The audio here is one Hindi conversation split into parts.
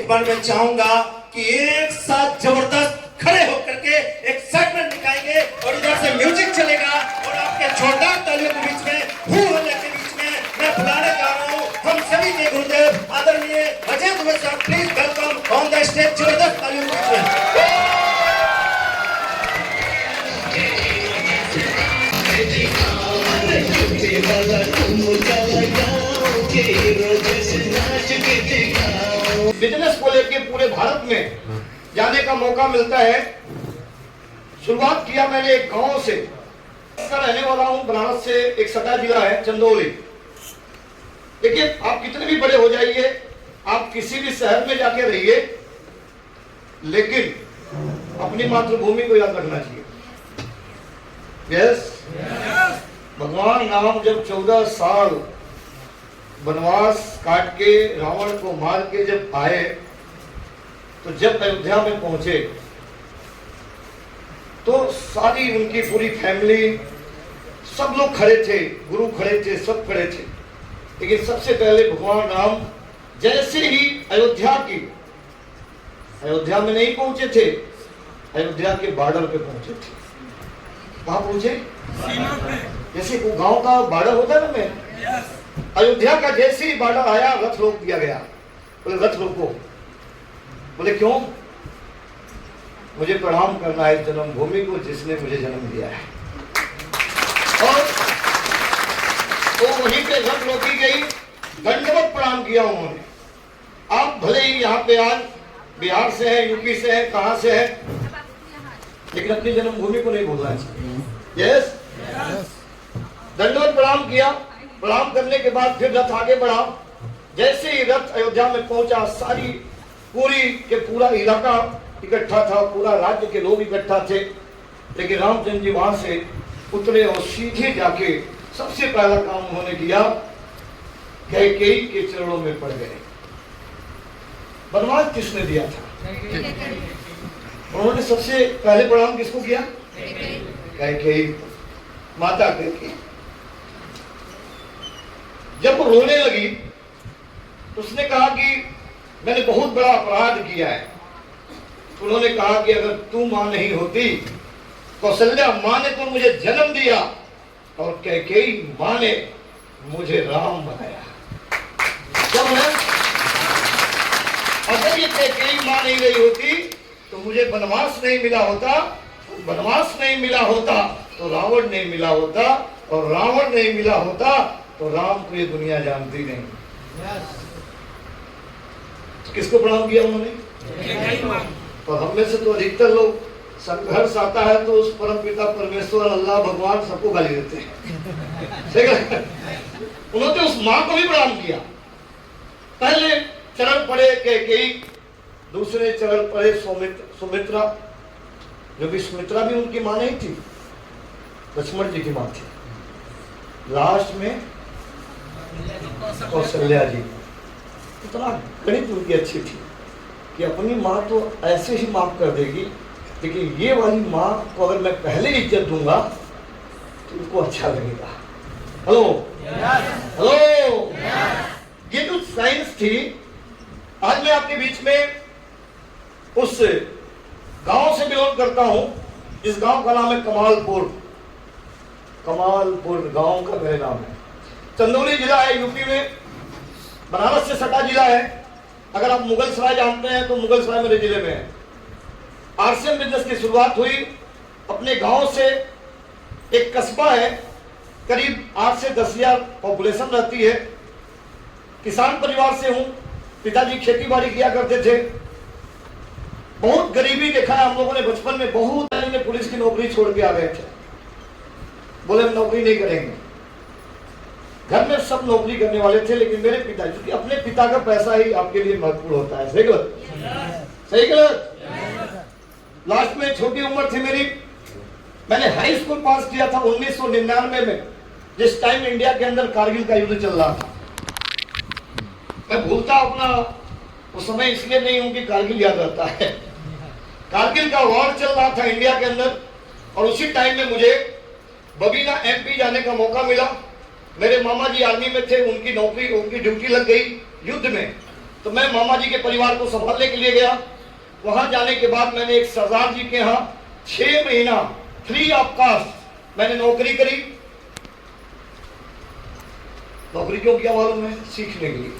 बार मैं चाहूंगा कि एक साथ जबरदस्त खड़े होकर के एक सेगमेंट दिखाएंगे और इधर से म्यूजिक चलेगा और आपके जोरदार तालियों के बीच में हू हल्ले के बीच में मैं बुलाने जा रहा हूँ हम सभी के गुरुदेव आदरणीय अजय दुबे साहब। Please welcome on the stage, जबरदस्त तालियों के बीच में। बिजनेस को लेके पूरे भारत में जाने का मौका मिलता है। शुरुआत किया मैंने एक गांव से, इसका रहने वाला हूं, बनारस से एक सटा जिला है चंदौली। देखिए आप कितने भी बड़े हो जाइए, आप किसी भी शहर में जाके रहिए, लेकिन अपनी मातृभूमि को याद रखना चाहिए। यस, भगवान राम जब 14 साल वनवास काट के रावण को मार के जब आए, तो जब अयोध्या में पहुंचे तो सारी उनकी पूरी फैमिली, सब लोग खड़े थे, गुरु खड़े थे, सब खड़े थे। लेकिन सबसे पहले भगवान राम जैसे ही अयोध्या में नहीं पहुंचे थे, अयोध्या के बॉर्डर पे पहुंचे थे। कहां पहुंचे? जैसे वो गांव का बॉर्डर होता है ना, मैं अयोध्या का जैसे ही बॉर्डर आया, रथ रोक दिया गया। बोले रथ रोको। बोले क्यों? मुझे प्रणाम करना है जन्मभूमि को जिसने मुझे जन्म दिया है। और तो वहीं पे रथ रोकी गई, दंडवत प्रणाम किया उन्होंने। आप भले ही यहाँ पे आज बिहार से है, यूपी से है, कहां से है, लेकिन अपनी जन्मभूमि को नहीं भूलना चाहिए। यस, दंडवत प्रणाम किया। प्रणाम करने के बाद फिर रथ आगे बढ़ा। जैसे ही रथ अयोध्या में पहुंचा, सारी पूरी के पूरा इलाका इकट्ठा था, पूरा राज्य के लोग इकट्ठा थे। लेकिन रामचंद्र जी वहां से उतरे और सीधे जाके सबसे पहला काम उन्होंने किया, कैकेयी के चरणों में पड़ गए। वनवास किसने दिया था? उन्होंने सबसे पहले प्रणाम किसको किया? कैकेयी, माता कैकेयी। जब वो रोने लगी तो उसने कहा कि मैंने बहुत बड़ा अपराध किया है। उन्होंने कहा कि अगर तू मां नहीं होती, कौशल्या मां ने तो मुझे जन्म दिया और कैकेयी मां ने मुझे राम बनाया। जब मैं अगर ये कैकेयी मां नहीं रही होती तो मुझे वनवास नहीं मिला होता, वनवास नहीं मिला होता तो रावण नहीं मिला होता, और रावण नहीं मिला होता तो राम को ये दुनिया जानती नहीं। किसको प्रणाम किया उन्होंने? और हम में से तो अधिकतर लोग संघर्ष आता है तो उस परम पिता परमेश्वर अल्लाह भगवान सबको गाली देते हैं। ठीक है, उन्होंने उस मां को भी प्रणाम किया। पहले चरण पड़े कैकेयी, दूसरे चरण पड़े सुमित्रा, जो भी सुमित्रा भी उनकी मां नहीं थी, लक्ष्मण जी की मां थी। लास्ट में कौशल्या जी। इतना गणित उनकी अच्छी थी कि अपनी माँ तो ऐसे ही माफ कर देगी, लेकिन ये वाली माँ को अगर मैं पहले इज्जत दूंगा तो उनको अच्छा लगेगा। हेलो हेलो, ये जो साइंस थी, आज मैं आपके बीच में उस गांव से बिलोंग करता हूं। इस गांव का नाम है कमालपुर। कमालपुर गांव का मेरे नाम है। चंदौली जिला है यूपी में, बनारस से सटा जिला है। अगर आप मुगल सराय जानते हैं तो मुगल सराय मेरे जिले में है। आरसीएम बिजनेस की शुरुआत हुई अपने गांव से। एक कस्बा है, करीब 8 से 10,000 पॉपुलेशन रहती है। किसान परिवार से हूं, पिताजी खेती बाड़ी किया करते थे। बहुत गरीबी देखा है हम लोगों ने बचपन में। बहुत ने पुलिस की नौकरी छोड़ के आ गए थे, बोले हम नौकरी नहीं करेंगे। घर में सब नौकरी करने वाले थे, लेकिन मेरे पिताजी, क्योंकि अपने पिता का पैसा ही आपके लिए महत्वपूर्ण होता है। सही गलत? सही गलत? लास्ट में छोटी उम्र थी मेरी, मैंने हाई स्कूल पास किया था 1999 में, जिस टाइम इंडिया के अंदर कारगिल का युद्ध चल रहा था। मैं भूलता अपना वो समय इसलिए नहीं हूं कि कारगिल याद रहता है। कारगिल का वॉर चल रहा था इंडिया के अंदर, और उसी टाइम में मुझे बबीना एमपी जाने का मौका मिला। मेरे मामा जी आर्मी में थे, उनकी नौकरी, उनकी ड्यूटी लग गई युद्ध में। तो मैं मामा जी के परिवार को संभालने के लिए गया। वहां जाने के बाद मैंने एक सरदार जी के यहाँ 6 महीना फ्री ऑफ कॉस्ट मैंने नौकरी करी। नौकरी क्यों किया मालूम है? सीखने के लिए।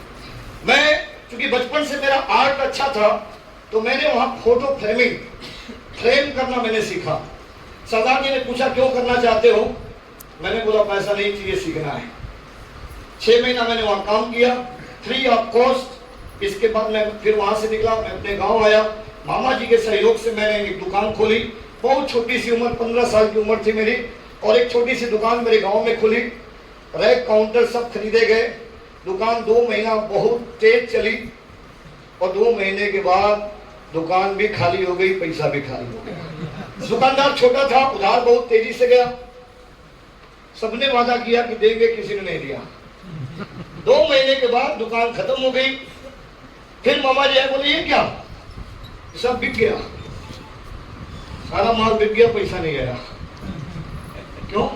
मैं चूंकि बचपन से मेरा आर्ट अच्छा था तो मैंने वहां फोटो फ्रेम करना मैंने सीखा। सरदार जी ने पूछा क्यों करना चाहते हो? मैंने बोला पैसा नहीं चाहिए, सीखना है। 6 महीना मैंने वहां काम किया फ्री ऑफ कॉस्ट। इसके बाद मैं फिर वहां से निकला, मैं अपने गांव आया। मामा जी के सहयोग से मैंने एक दुकान खोली। बहुत छोटी सी उम्र, 15 साल की उम्र थी मेरी, और एक छोटी सी दुकान मेरे गांव में खुली। रैक काउंटर सब खरीदे गए। दुकान 2 महीना बहुत तेज चली और 2 महीने के बाद दुकान भी खाली हो गई, पैसा भी खाली हो गया। दुकानदार छोटा था, उधार बहुत तेजी से गया। सबने वादा किया कि देंगे, किसी ने नहीं दिया। 2 महीने के बाद दुकान खत्म हो गई। फिर मामा जी आए, बोले ये क्या? सब बिक गया, सारा माल बिक गया, पैसा नहीं आया। क्यों?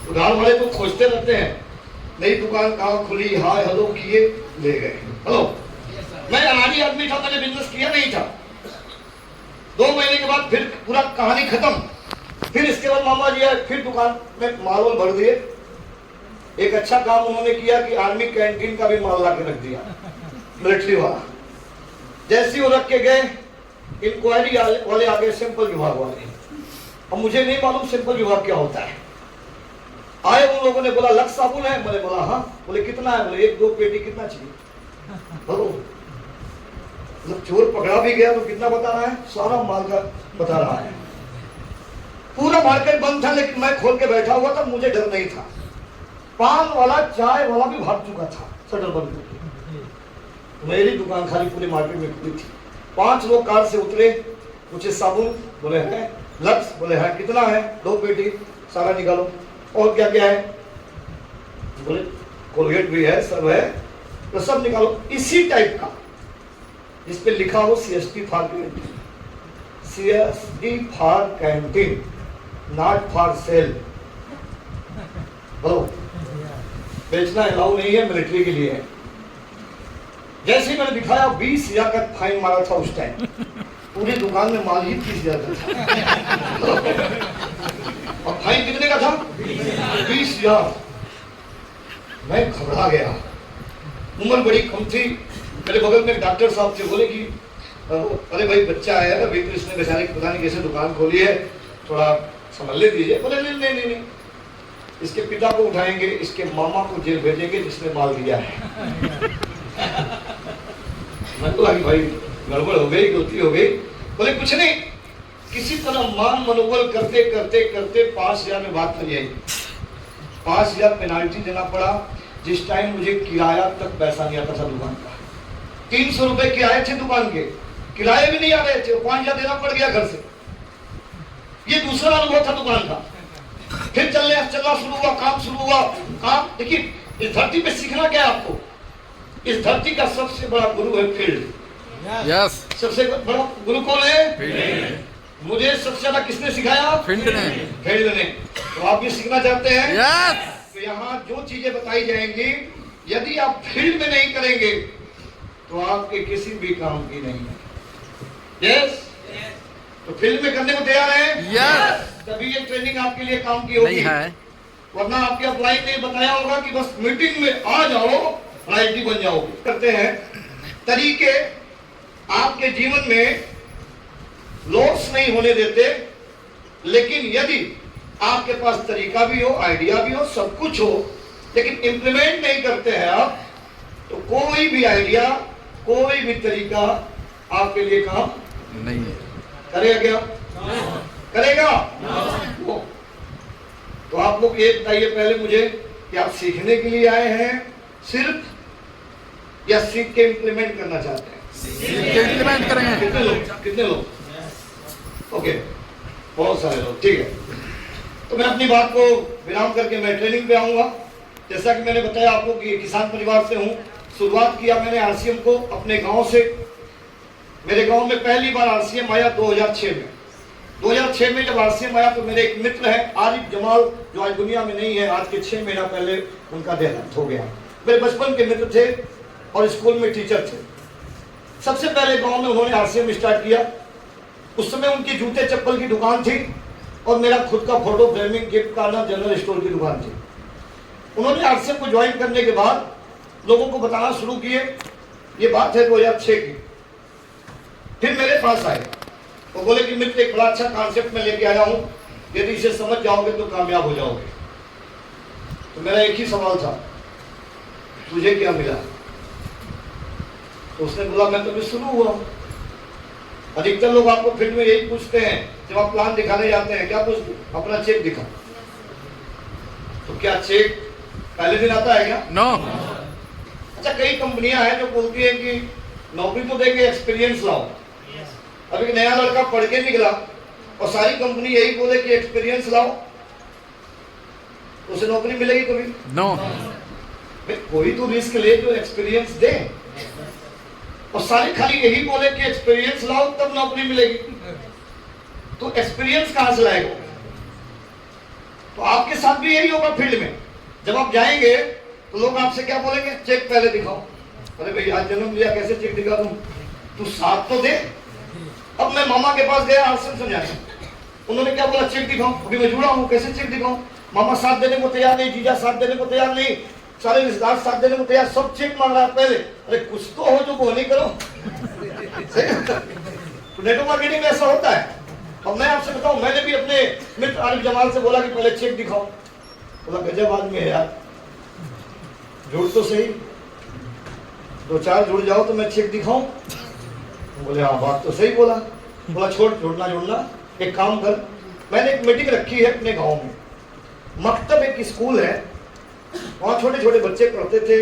उधार वाले तो खोजते रहते हैं, नई दुकान कहाँ खुली, हाय हेलो किए, ले गए। हेलो, मैं अनाड़ी आदमी था, मैंने बिजनेस किया नहीं था। 2 महीने के बाद फिर पूरा कहानी खत्म। फिर इसके बाद मामा जी आए, फिर दुकान में माल भर दिए। एक अच्छा काम उन्होंने किया कि आर्मी कैंटीन का भी माल ला के रख दिया, मिलिट्री वाला। जैसे वो रख के गए, इंक्वायरी वाले आ गए, सिंपल विभाग वाले। अब मुझे नहीं मालूम सिंपल विभाग क्या होता है। आए उन लोगों ने, बोला लक्स साबुन है? मैंने बोला हाँ। बोले कितना है? बोले 1-2 पेटी। कितना चाहिए? बोलो, मतलब चोर पकड़ा भी गया तो कितना बता रहा है? सारा माल का बता रहा है। पूरा मार्केट बंद था, लेकिन मैं खोल के बैठा हुआ था, मुझे डर नहीं था। पान वाला, चाय वाला भी भाग चुका था शटर बंद करके। मेरी दुकान खाली पूरे मार्केट में खुली थी। 5 लोग कार से उतरे, पूछे साबुन? बोले है। लक्स? बोले है। कितना है? 2 पेटी। सारा निकालो। और क्या क्या है? बोले कोलगेट भी है, सब है, तो सब निकालो। इसी टाइप का जिस पे लिखा हो CST for canteen, CST for canteen, not for sale. बोलो, बेचना अलाउ नहीं है, मिलिट्री के लिए है। जैसे ही मैंने दिखाया, 20,000 का फाइन मारा था उस टाइम। पूरी दुकान में माल ही 30,000 का था। और फाइन कितने का था? 20,000। मैं घबरा गया। उम्र बड़ी कम थी। मेरे बगल में डॉक्टर साहब थे, बोले कि अरे भाई बच्चा है, अभी तो इसने बेचारे पता नहीं कैसे दुकान खोली है, थोड़ा संभाल ले दीजिए। बोले नहीं, इसके पिता को उठाएंगे, इसके मामा को जेल भेजेंगे जिसने माल दिया है। मैं तो भाई गड़बड़ हो गई, गलती हो गई। बोले कुछ नहीं, किसी तरह मान मनोबल करते करते करते 5,000 में बात फैल आई। 5,000 पेनाल्टी देना पड़ा। जिस टाइम मुझे किराया तक पैसा नहीं आता था दुकान का। 300 रुपए किराए थे दुकान के, किराए भी नहीं आ रहे थे, 5,000 देना पड़ गया घर से। ये दूसरा अनुभव था दुकान का। फिर चलना शुरू हुआ, काम शुरू हुआ। काम देखिए, इस धरती पे सीखना क्या है आपको? इस धरती का सबसे बड़ा गुरु है फील्ड। यस, सबसे बड़ा गुरु कौन है? मुझे सबसे ज्यादा किसने सिखाया? फील्ड ने। तो आप भी सीखना चाहते हैं? यस। तो यहाँ जो चीजें बताई जाएंगी, यदि आप फील्ड में नहीं करेंगे तो आपके किसी भी काम की नहीं है। यस, तो फील्ड में करने को तैयार है? यस। तभी ये ट्रेनिंग आपके लिए काम की होगी, नहीं है वरना आपके अपलाई ने बताया होगा कि बस मीटिंग में आ जाओ, राइटी बन जाओ। करते हैं तरीके आपके जीवन में लॉस नहीं होने देते, लेकिन यदि आपके पास तरीका भी हो, आइडिया भी हो, सब कुछ हो, लेकिन इंप्लीमेंट नहीं करते हैं आप, तो कोई भी आइडिया, कोई भी तरीका आपके लिए काम नहीं है। करेगा क्या? करेगा? तो आप लोग ये बताइए पहले मुझे कि आप सीखने के लिए आए हैं सिर्फ, या सीख के इंप्लीमेंट करना चाहते हैं? इंप्लीमेंट करेंगे। कितने लोग? ओके, बहुत सारे लोग, ठीक है। तो मैं अपनी बात को विराम करके मैं ट्रेनिंग पे आऊंगा। जैसा कि मैंने बताया आपको कि किसान परिवार से हूं। शुरुआत किया मैंने RCM को अपने गांव से। मेरे गांव में पहली बार RCM आया 2006 में। 2006 में जब RCM आया तो मेरे एक मित्र हैं आरिफ जमाल, जो आज दुनिया में नहीं है, आज के 6 महीना पहले उनका देहांत हो गया। मेरे बचपन के मित्र थे और स्कूल में टीचर थे। सबसे पहले गांव में उन्होंने आरसीएम स्टार्ट किया। उस समय उनकी जूते चप्पल की दुकान थी और मेरा खुद का photo framing gift corner general store की दुकान थी। उन्होंने आरसीएम को ज्वाइन करने के बाद लोगों को बताना शुरू किए। ये बात है 2006 की। फिर मेरे पास आए, वो बोले कि मित्र एक बड़ा अच्छा कॉन्सेप्ट में लेके आया हूं, यदि इसे समझ जाओगे तो कामयाब हो जाओगे। तो मेरा एक ही सवाल था, तुझे क्या मिला? तो उसने बोला मैं तो अभी शुरू हुआ। अधिकतर लोग आपको फील्ड में यही पूछते हैं, जब आप प्लान दिखाने जाते हैं, क्या पूछते? अपना चेक दिखा। तो क्या चेक पहले दिन आता है क्या? नो। अच्छा, कई कंपनियां हैं जो बोलती हैं कि नौकरी तो देंगे, एक्सपीरियंस लाओ। अब एक नया लड़का पढ़ के निकला और सारी कंपनी यही बोले कि एक्सपीरियंस लाओ, तो उसे नौकरी मिलेगी कभी? नो। कोई तो रिस्क ले जो एक्सपीरियंस दे, और सारे खाली यही बोले कि एक्सपीरियंस लाओ तब नौकरी मिलेगी। तो एक्सपीरियंस कहां से लाएगा? तो आपके साथ भी यही होगा फील्ड में। जब आप जाएंगे तो लोग आपसे क्या बोलेंगे? चेक पहले दिखाओ। अरे भाई आज जन्म लिया, कैसे चेक दिखा दूं? तू साथ तो दे। अब मैं मामा के पास गया आरसीएम समझाने, उन्होंने क्या बोला? चेक दिखाओ। अभी मैं जुड़ा हूं, कैसे चेक दिखाऊं? मामा साथ देने को तैयार नहीं, जीजा साथ देने को तैयार नहीं, सारे रिश्तेदार साथ देने को तैयार, सब चेक मांग रहा है पहले। अरे कुछ तो हो जो वो नहीं करो। तो नेटवर्क मार्केटिंग में ऐसा होता है। और मैं आपसे बताऊं, मैंने भी अपने मित्र आरिफ जमाल से बोला कि पहले चेक दिखाओ। बोला गजब आदमी है यार, जुड़ तो सही, 2-4 जुड़ जाओ तो मैं चेक दिखाऊं। बोले हाँ बात तो सही बोला। बोला छोड़ जुड़ना, एक काम कर, मैंने एक मीटिंग रखी है अपने गांव में। मकतब एक स्कूल है, वहाँ छोटे छोटे बच्चे पढ़ते थे।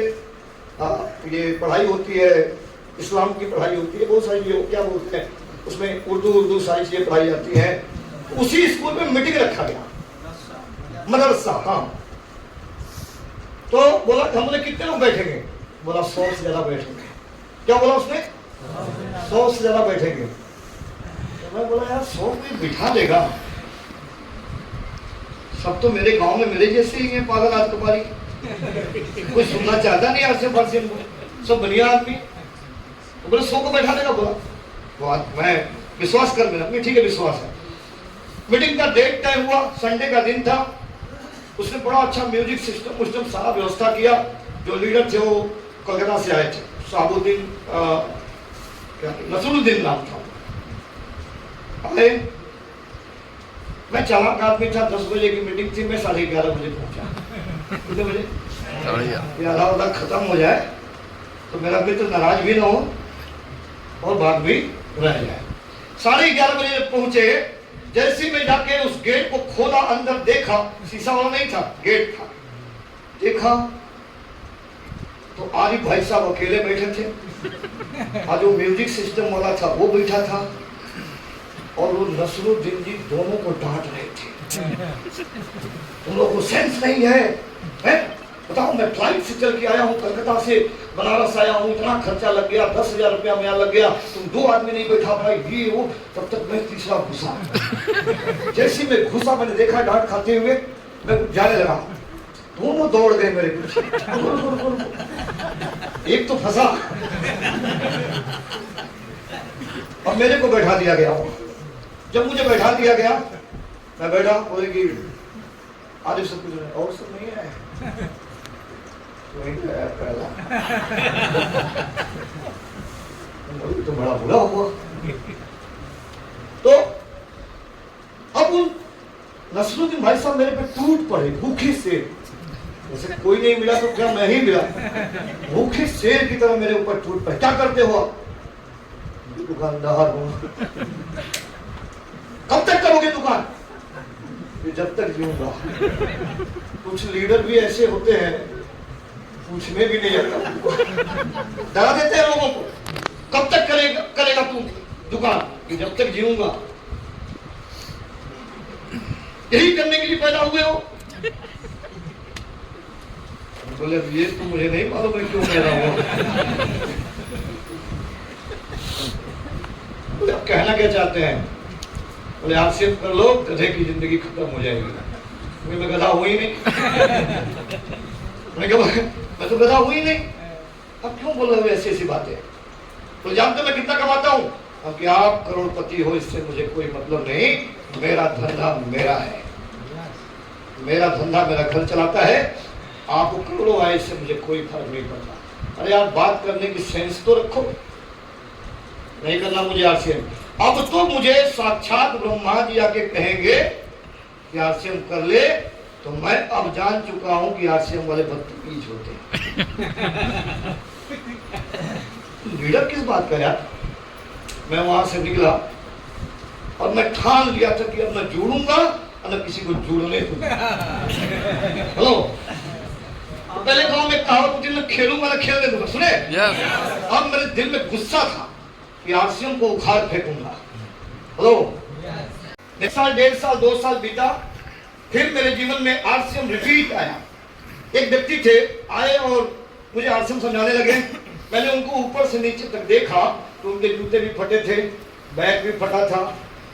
ये पढ़ाई होती है, इस्लाम की पढ़ाई होती है, बहुत सारी ये क्या बोलते हैं उसमें, उर्दू सारी चीजें पढ़ाई जाती है। उसी स्कूल में मीटिंग रखा गया, मदरसा। हाँ, तो बोला हम बोले कितने लोग बैठेंगे? बोला 100 से ज्यादा बैठेंगे। क्या बोला उसने? 100 से ज्यादा बैठेंगे। तो मैं बोला यार 100 कोई बिठा लेगा? सब तो मेरे गांव में मेरे जैसे ही हैं, पागल आतकबारी, कोई सुनना चाहता नहीं आरसीएम फारसीएम को, सब बढ़िया आदमी। तो बोले 100 को बैठा देगा। बोला मैं विश्वास कर मेरा, ठीक है विश्वास है। मीटिंग का डेट तय हुआ, संडे का दिन था। उसने बड़ा अच्छा म्यूजिक सिस्टम सारा व्यवस्था किया। जो लीडर थे वो कलकत्ता से आए थे, साबुद्दीन नसरुद्दीन नाम था। अरे मैं चालाक आदमी था, 10 बजे की मीटिंग थी, मैं 11:30 बजे पहुंचा। कितने बजे? आधा खत्म हो जाए तो मेरा मित्र नाराज भी ना हो और बात भी रह जाए। 11:30 बजे पहुंचे। जैसे मैं जाके उस गेट को खोला, अंदर देखा, शीशा वाला नहीं था, गेट था। देखा तो आरिफ भाई साहब अकेले बैठे थे, और जो म्यूजिक सिस्टम वाला था वो बैठा था, और वो नसरुद्दीन जी दोनों को डांट रहे थे। तुम लोगों को सेंस नहीं है, बताओ मैं फ्लाइट से चल के आया हूँ, कलकत्ता से बनारस आया हूँ, इतना खर्चा लग गया, 10,000 रुपया मेरा लग गया, तुम 2 आदमी नहीं बैठा पाए, ये वो। तब तक मैं तीसरा घुसा। जैसे मैं घुसा, मैंने देखा डांट खाते हुए, मैं जाने लगा, दोनों दौड़ गए मेरे पीछे। एक तो फंसा, अब मेरे को बैठा दिया गया। जब मुझे बैठा दिया गया, मैं बैठा, बोलेगी आरिफ सब कुछ और सब नहीं है, पहला तो बड़ा बुरा हुआ। तो अब उन नसरुद्दीन भाई साहब मेरे पे टूट पड़े भूखे से। जैसे कोई नहीं मिला तो क्या मैं ही मिला, भूखे शेर की तरह मेरे ऊपर टूट पड़े। क्या करते हो आप? दुकानदार हूं। कब तक करोगे दुकान? जब तक जीऊंगा। कुछ लीडर भी ऐसे होते हैं, पूछने भी नहीं आता, डरा देते हैं लोगों को। कब तक करेगा तू दुकान? जब तक जीऊंगा। यही करने के लिए पैदा हुए हो? बोले ये तो मुझे नहीं मालूम है क्यों पैदा हुआ। बोले आप कहना क्या चाहते हैं? बोले आरसीएम कर लो, गधे की जिंदगी खत्म हो जाएगी। मैं गधा हुई नहीं। मैं तो गधा हुई नहीं। अब क्यों बोल रहे हो ऐसी ऐसी बातें? तो जानते मैं कितना कमाता हूं? अब कि आप करोड़पति हो इससे मुझे कोई मतलब नहीं, मेरा धंधा मेरा है, मेरा धंधा मेरा घर चलाता है, आपको करोड़ों आए इससे मुझे कोई फर्क नहीं पड़ता। अरे यार बात करने की सेंस तो रखो, नहीं करना मुझे आरसीएम। अब तो मुझे साक्षात ब्रह्मा जी आके कहेंगे कि आरसीएम कर ले, तो मैं अब जान चुका हूं कि आरसीएम वाले बदतमीज होते हैं। लीडर किस बात का यार? मैं वहां से निकला और मैं ठान लिया था कि अब मैं जुड़ूंगा और न किसी को जुड़ने दूंगा। हेलो, तो पहले गांव में कहावत होती है, खेलूंगा ना खेलने दूंगा, सुने? अब मेरे दिल में गुस्सा था कि आरसीएम को उखाड़ फेंकूंगा। हेलो, एक साल, 1.5 साल, 2 साल बीता, फिर मेरे जीवन में आरसीएम रिपीट आया। एक व्यक्ति थे, आए और मुझे आरसीएम समझाने लगे। मैंने उनको ऊपर से नीचे तक देखा तो उनके जूते भी फटे थे, बैग भी फटा था,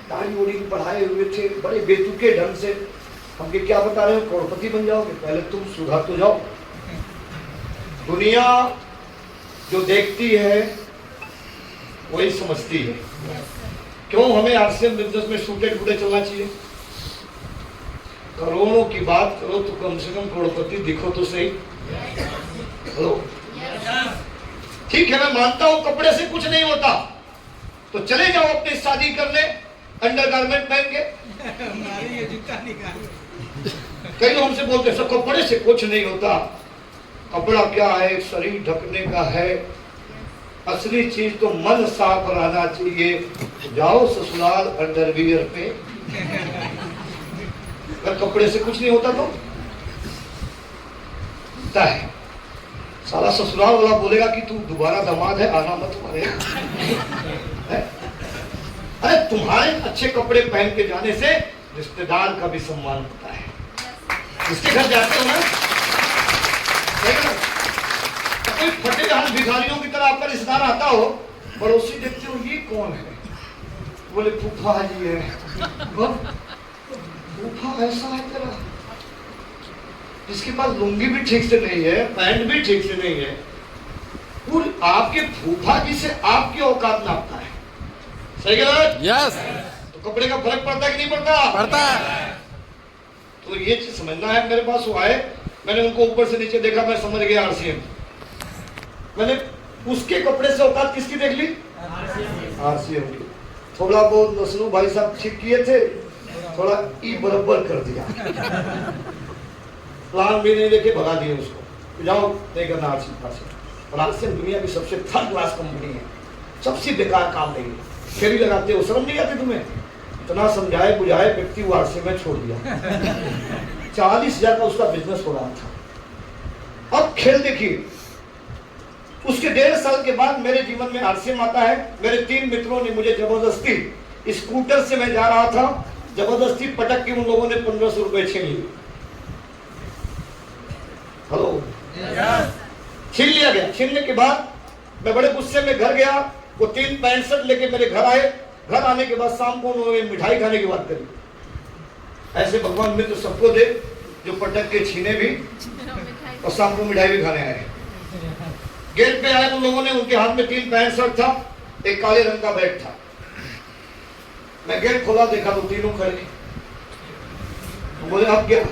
दाढ़ी उड़ी भी बढ़ाए हुए थे, बड़े बेतुके ढंग से। हम के क्या बता रहे हो, करोड़पति बन जाओगे, पहले तुम सुधर तो जाओ। दुनिया जो देखती है वही समझती है। क्यों हमें आरसीएम बिजनेस में सूटे टूटे चलना चाहिए? करोड़ों की बात करो तो कम से कम करोड़पति दिखो तो सही। हेलो, ठीक है, मैं मानता हूं कपड़े से कुछ नहीं होता, तो चले जाओ अपनी शादी करने अंडरगारमेंट पहन के। कई लोग हमसे बोलते हैं सब कपड़े से कुछ नहीं होता। कपड़ा क्या है? शरीर ढकने का है। असली चीज तो मन साफ रहना चाहिए। जाओ ससुराल अंडरवियर पे। अगर कपड़े से कुछ नहीं होता तो होता है। साला ससुराल वाला बोलेगा कि तू दोबारा दामाद है, आना मत तुम्हारे। अरे तुम्हारे अच्छे कपड़े पहन के जाने से रिश्तेदार का भी सम्मान होता है। जिसके घर जाते हो ना, तो कोई फटे हाथ भिखारियों की तरह आपका रिश्तेदार आता हो, पड़ोसी देखते हो ये कौन है, बोले फूफा जी है। फूफा ऐसा है तेरा, जिसके पास लुंगी भी ठीक से नहीं है, पैंट भी ठीक से नहीं है, और आपके फूफा जी से आपकी औकात नापता है। सही गलत? यस। तो कपड़े का फर्क पड़ता है कि नहीं पड़ता? पड़ता है। तो ये चीज समझना है। मेरे पास वो आए, मैंने उनको ऊपर से नीचे देखा, मैं समझ गया आरसीएम। मैंने उसके कपड़े से औकात किसकी देख ली? आरसीएम की। थोड़ा बहुत नसलू भाई साहब ठीक किए थे, थोड़ा ई बराबर कर दिया। प्लान भी नहीं देखे, भगा दिए उसको, जाओ नहीं करना आरसीएम। और आरसीएम दुनिया की सबसे थर्ड क्लास कंपनी है, सबसे बेकार काम नहीं है। फेरी लगाते हो, शर्म नहीं आती तुम्हें? इतना समझाए बुझाए व्यक्ति वो आरसीएम में छोड़ दिया। 40,000 का उसका बिजनेस हो रहा था। अब खेल देखिए, उसके 1.5 साल के बाद मेरे जीवन में आरसीएम आता है। मेरे 3 मित्रों ने मुझे जबरदस्ती, स्कूटर से मैं जा रहा था, जबरदस्ती पटक के उन लोगों ने 1500 रुपए छीन लिए। हेलो, छीन लिया गया। छीनने के बाद मैं बड़े गुस्से में घर गया। वो 3 पैंट शर्ट लेके मेरे घर आए। घर आने के बाद शाम को उन्होंने मिठाई खाने की बात करी। ऐसे भगवान मित्र सबको दे जो पटक के छीने भी और शाम को मिठाई भी खाने आए। गेट पे आए उन लोगों ने, उनके हाथ में 3 पैंट शर्ट था, एक काले रंग का बैग था। मैं गेट खोला, देखा तो तीनों खड़े। बोले अब क्या?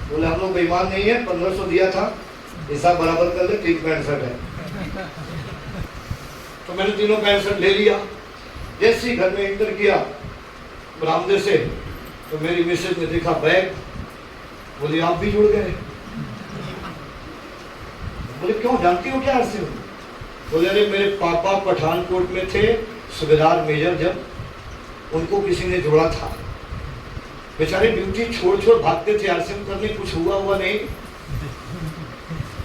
बोले हम लोग बेईमान नहीं है, 1500 दिया था, हिसाब बराबर कर ले, 3 पैंट शर्ट है। तो मैंने तीनों पैंट शर्ट ले लिया। जैसे ही घर में एंटर किया बरामदे से, तो मेरी मिसेज ने देखा बैग, बोली आप भी जुड़ गए। बोले क्यों, जानती हो क्या आरसीएम? बोले अरे मेरे पापा पठानकोट में थे, सूबेदार मेजर, जब उनको किसी ने जोड़ा था, बेचारे ड्यूटी छोड़ छोड़ भागते थे आरसीएम करने, कुछ हुआ नहीं।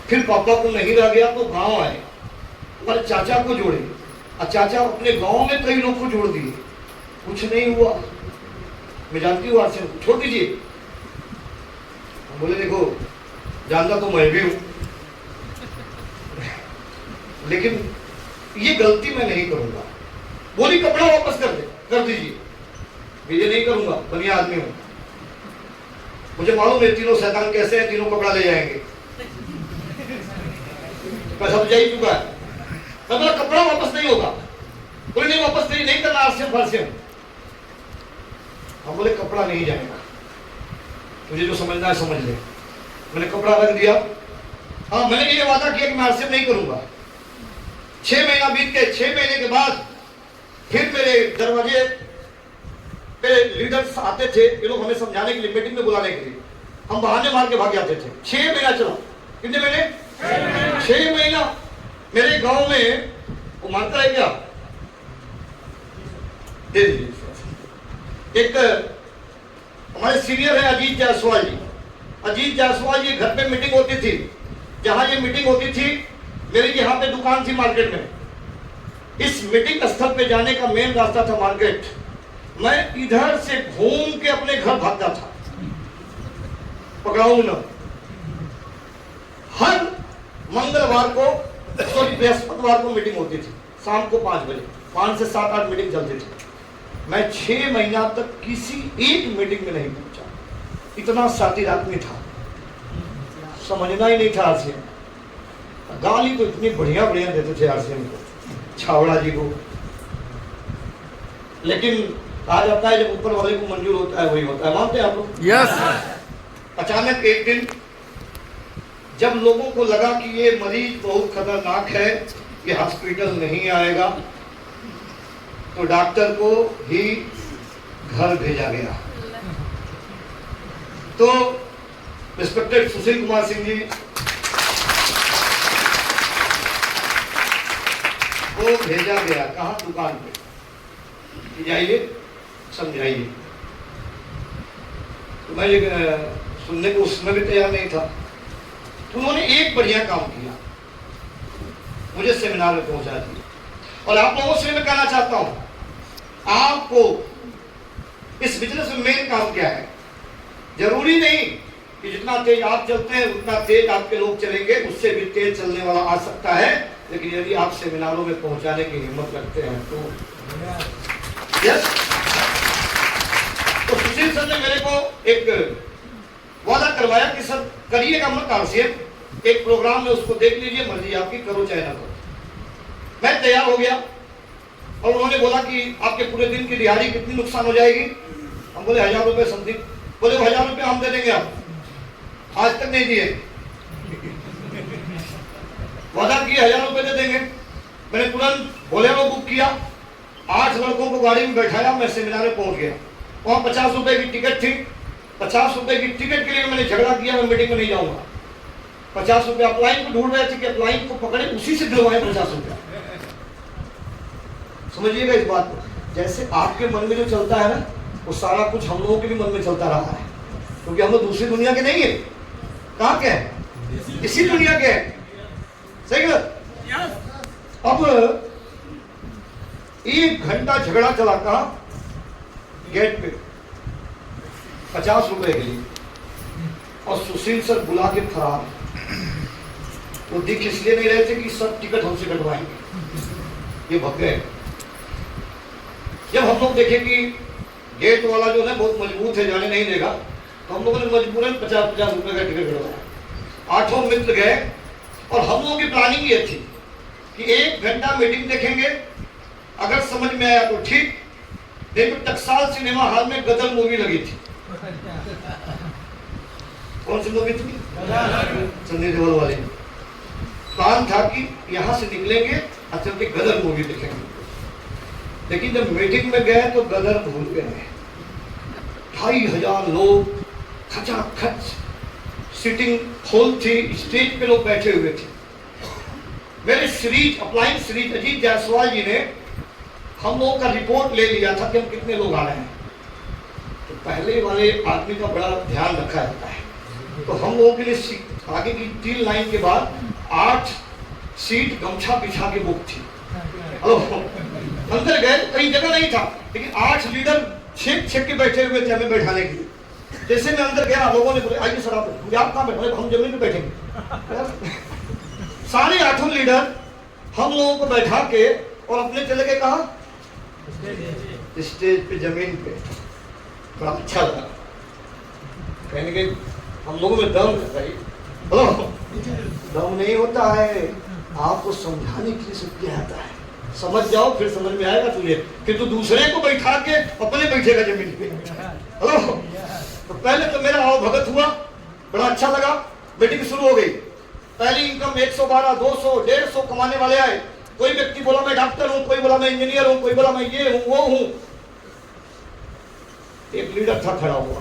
फिर पापा को नहीं रह गया तो गांव आए, हमारे चाचा को जोड़े, और चाचा अपने गांव में कई लोग को जोड़ दिए, कुछ नहीं हुआ। मैं जानती हूँ आरसीएम, छोड़ दीजिए। बोले देखो जानता तो मैं भी हूं, लेकिन ये गलती मैं नहीं करूंगा। बोली कपड़ा वापस कर दीजिए। ये नहीं करूंगा, बढ़िया आदमी हूं, मुझे मालूम है तीनों शैतान कैसे हैं, तीनों कपड़ा ले जाएंगे, मैं समझ ही चुका है। मैं बोला कपड़ा वापस नहीं होगा। बोले नहीं वापस नहीं करना आरसीएम फारसीएम। हम बोले कपड़ा नहीं जाएगा, तुझे जो समझना है समझ ले। मैंने कपड़ा रख दिया। हाँ, मैंने ये वादा किया कि मैं आरसीएम नहीं करूंगा। 6 महीना बीत गए। 6 महीने के बाद फिर मेरे दरवाजे पे लीडर्स आते थे, ये लोग हमें समझाने के लिए, मीटिंग में बुलाने के लिए। हम बहाने मार के भाग जाते थे। 6 महीना चला। कितने महीने? 6 महीना। मेरे गांव में वो मानता है क्या? दे दीजिए। एक हमारे सीनियर है अजीत जायसवाल जी। अजीत जायसवाल जी घर पे मीटिंग होती थी। जहां ये मीटिंग होती थी, मेरी यहाँ पे दुकान थी मार्केट में। इस मीटिंग स्थल पे जाने का मेन रास्ता था मार्केट। मैं इधर से घूम के अपने घर भागता था, पकड़ाऊ न। हर मंगलवार को, सॉरी बृहस्पतिवार को मीटिंग होती थी शाम को 5 बजे। 5 से 7-8 मीटिंग चलती थी। मैं 6 महीना तक किसी एक मीटिंग में नहीं पहुंचा। इतना शातिर आदमी था, समझना ही नहीं था आरसीएम। गाली तो इतनी बढ़िया बढ़िया देते थे आरसीएम को, छावड़ा जी को। लेकिन कहा जाता है जब ऊपर वाले को मंजूर होता है वही होता है। मानते हैं आप लोग? यस। अचानक एक दिन जब लोगों को लगा कि ये मरीज बहुत खतरनाक है, ये हॉस्पिटल नहीं आएगा, तो डॉक्टर को ही घर भेजा गया। तो रिस्पेक्टेड सुशील कुमार सिंह जी को भेजा गया। कहाँ? दुकान पे। जाइए समझाइए। तो मैं सुनने को उसमें भी तैयार नहीं था। तो उन्होंने एक बढ़िया काम किया, मुझे सेमिनार में पहुंचा दिया। और आप लोगों से मैं कहना चाहता हूं, आपको इस बिजनेस में मेन काम क्या है? जरूरी नहीं कि जितना तेज आप चलते हैं उतना तेज आपके लोग चलेंगे, उससे भी तेज चलने वाला आ सकता है। लेकिन यदि आप सेमिनारों में पहुंचाने की हिम्मत रखते हैं तो यस। तो सुशील सर ने मेरे को एक वादा करवाया कि सर करिएगा मत आरसीएम, एक प्रोग्राम में उसको देख लीजिए, मर्जी आपकी, करो चाहे ना करो। मैं तैयार हो गया। और उन्होंने बोला कि आपके पूरे दिन की दिहाड़ी कितनी नुकसान हो जाएगी? हम बोले 1000 रुपए समथिंग। बोले 1000 रुपए हम दे देंगे, आप आज तक नहीं दिए। वादा किया 1000 रुपए दे देंगे। मैंने तुरंत बोलेरो बुक किया, 8 लड़कों को गाड़ी में बैठाया, मैं सेमिनार में पहुंच गया। वहां 50 रुपए की टिकट थी। 50 रुपए की टिकट के लिए मैंने झगड़ा किया, मैं मीटिंग में नहीं जाऊंगा। 50 रुपए अपलाइन को ढूंढ रहे थे कि अपलाइन को पकड़े, उसी से दिलवाए 50 रुपया। समझिएगा इस बात को। जैसे आपके मन में जो चलता है ना, वो सारा कुछ हम लोगों के भी मन में चलता रहा है, क्योंकि हम लोग दूसरी दुनिया के नहीं है। कहाँ के हैं? इसी दुनिया के हैं। सही गलत? अब 1 घंटा झगड़ा चला। कहाँ? गेट पे 50 रुपए के लिए। और सुशील सर बुला के फरार। वो दिख इसलिए नहीं रहे थे कि सब टिकट हमसे कटवाएंगे, ये भग गए। जब हम लोग देखे कि गेट वाला जो है बहुत मजबूत है, जाने नहीं देगा, तो हम लोगों ने मजबूरन 50-50 रुपए का टिकट कटवाया। 8 मित्र गए। और हम लोगों की प्लानिंग ये थी कि 1 घंटा मीटिंग देखेंगे, अगर समझ में आया तो ठीक, नहीं तो टकसाल सिनेमा हॉल में गदर मूवी लगी थी। कौन सी मूवी थी? सन्नी देओल वाली। प्लान था कि यहां से निकलेंगे, असल के गदर मूवी देखेंगे। लेकिन जब मीटिंग में गए तो गदर भूल गए। 2500 लोग, खचाखच सिटिंग हॉल थी, स्टेज पे लोग बैठे हुए थे। मेरे श्रीज अपलाइन श्रीज अजीत जायसवाल जी ने हम लोगों का रिपोर्ट ले लिया था कि हम कितने लोग आ रहे हैं। तो पहले वाले आदमी का बड़ा ध्यान रखा जाता है। तो हम लोगों के लिए आगे की 3 लाइन के बाद 8 सीट गमछा बिछा के बुक थी। हेलो, अंदर गए तो कहीं जगह नहीं था, लेकिन 8 लीडर छेक छेक के बैठे हुए थे हमें बैठाने के लिए। जैसे मैं अंदर गया, लोगों ने बोले आइए सर आप कहाँ बैठे? हम जमीन पे बैठेंगे। सारे 8 लीडर हम लोगों को बैठा के और अपने चले गए। कहाँ? स्टेज पे, जमीन पे। बड़ा अच्छा लगा। कहने के हम लोगों में दम है भाई। हेलो, दम नहीं होता है, आपको समझाने के लिए सब किया जाता है। समझ जाओ फिर समझ में आएगा तुझे, फिर तू दूसरे को बैठा के अपने बैठेगा जमीन पे। हेलो, तो पहले तो मेरा आओ भगत हुआ, बड़ा अच्छा लगा, मीटिंग शुरू हो गई। पहली इनकम 112, 200, 150 कमाने वाले आए। कोई व्यक्ति बोला मैं डॉक्टर हूं, कोई बोला मैं इंजीनियर हूं, कोई बोला मैं ये हूं वो हूं। एक लीडर था खड़ा हुआ,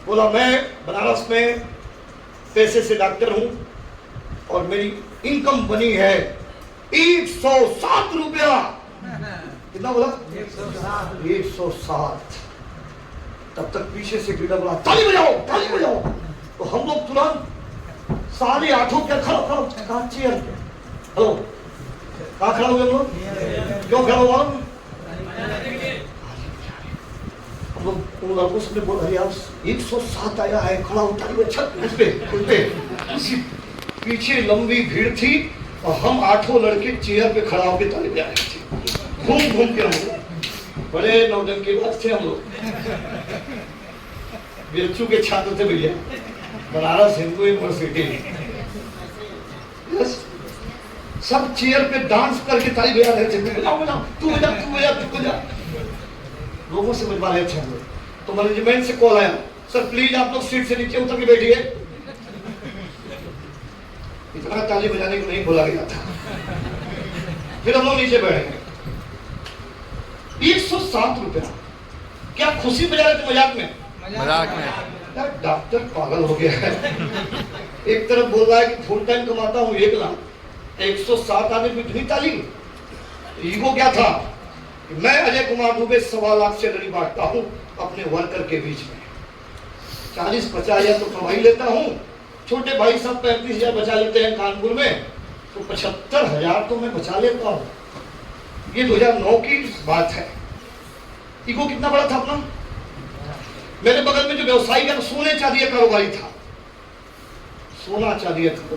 बोला मैं बनारस में पैसे से डॉक्टर हूं और मेरी इनकम बनी है 107 रुपया। कितना बोला? 107। तब तक पीछे से लीडर बोला ताली बजाओ, ताली बजाओ। तो हम लोग तुरंत सारे आठों क्या खड़ा कहाँ चेयर। हेलो, कहाँ खड़ा हुए हम लोग? क्यों खड़ा हुआ? हम लोग उन लड़कों से बोल यार 107 आया है, खड़ा होता है छत पे। उसी पीछे लंबी भीड़ थी और हम आठों लड़के चेयर पे खड़ा होकर ताली बजा रहे थे, घूम घूम के। हम लोग बड़े नौटंकीबाज थे हम लोग, बिरचू के छात्र थे भैया, बनारस हिंदू यूनिवर्सिटी। सब चेयर पे डांस करके ताली बजा रहे थे, बजाओ बजाओ, तू बजा तू बजा तू बजा। लोगों से बजवा रहे थे हम लोग। तो मैनेजमेंट से कॉल आया, सर प्लीज आप लोग सीट से नीचे उतर के बैठिए। इतना ताली बजाने को नहीं बोला गया था। फिर हम लोग नीचे बैठ गए। 107 रुपया, क्या खुशी बजा रहे थे मजाक में? मजाक में। डॉक्टर पागल हो गया है। एक तरफ बोल रहा है कि फुल टाइम कमाता हूँ 1 लाख, 107 आदमी को इतनी ताली। ईगो क्या था कि मैं अजय कुमार दुबे 1.25 लाख सैलरी बांटता हूँ अपने वर्कर के बीच में। 40-50 हजार तो कमाई लेता हूँ, छोटे भाई साहब 35 हजार बचा लेते हैं कानपुर में, तो 75 हजार तो मैं बचा लेता हूँ। ये 2009 की बात है। ईगो कितना बड़ा था अपना। मेरे बगल में जो व्यवसायी का सोने चांदी का कारोबारी था, सोना चांदी का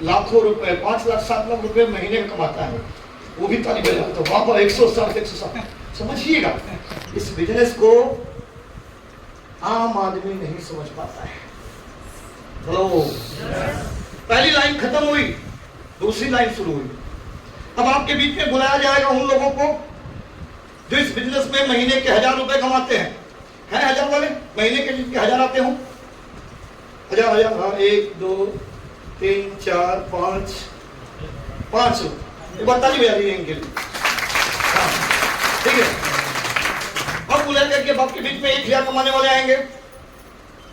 लाखों रुपए, 5 लाख 7 लाख रुपए महीने में कमाता है, वो भी ताली बजाता है। वाह 107। समझिएगा, इस बिजनेस को आम आदमी नहीं समझ पाता है। हेलो, पहली लाइन खत्म हुई, दूसरी लाइन शुरू हुई। अब आपके बीच में बुलाया जाएगा उन लोगों को जो इस बिजनेस में महीने के 1000 रुपए कमाते हैं। 1000 वाले महीने के जिनके 1000 आते हो, 1000 हाँ, 1 2 3 4 5 लोग। एक बार ताली बजा दी इनके लिए। हाँ, ठीक है। अब बुलाया करके अब आपके बीच में 1000 कमाने वाले आएंगे,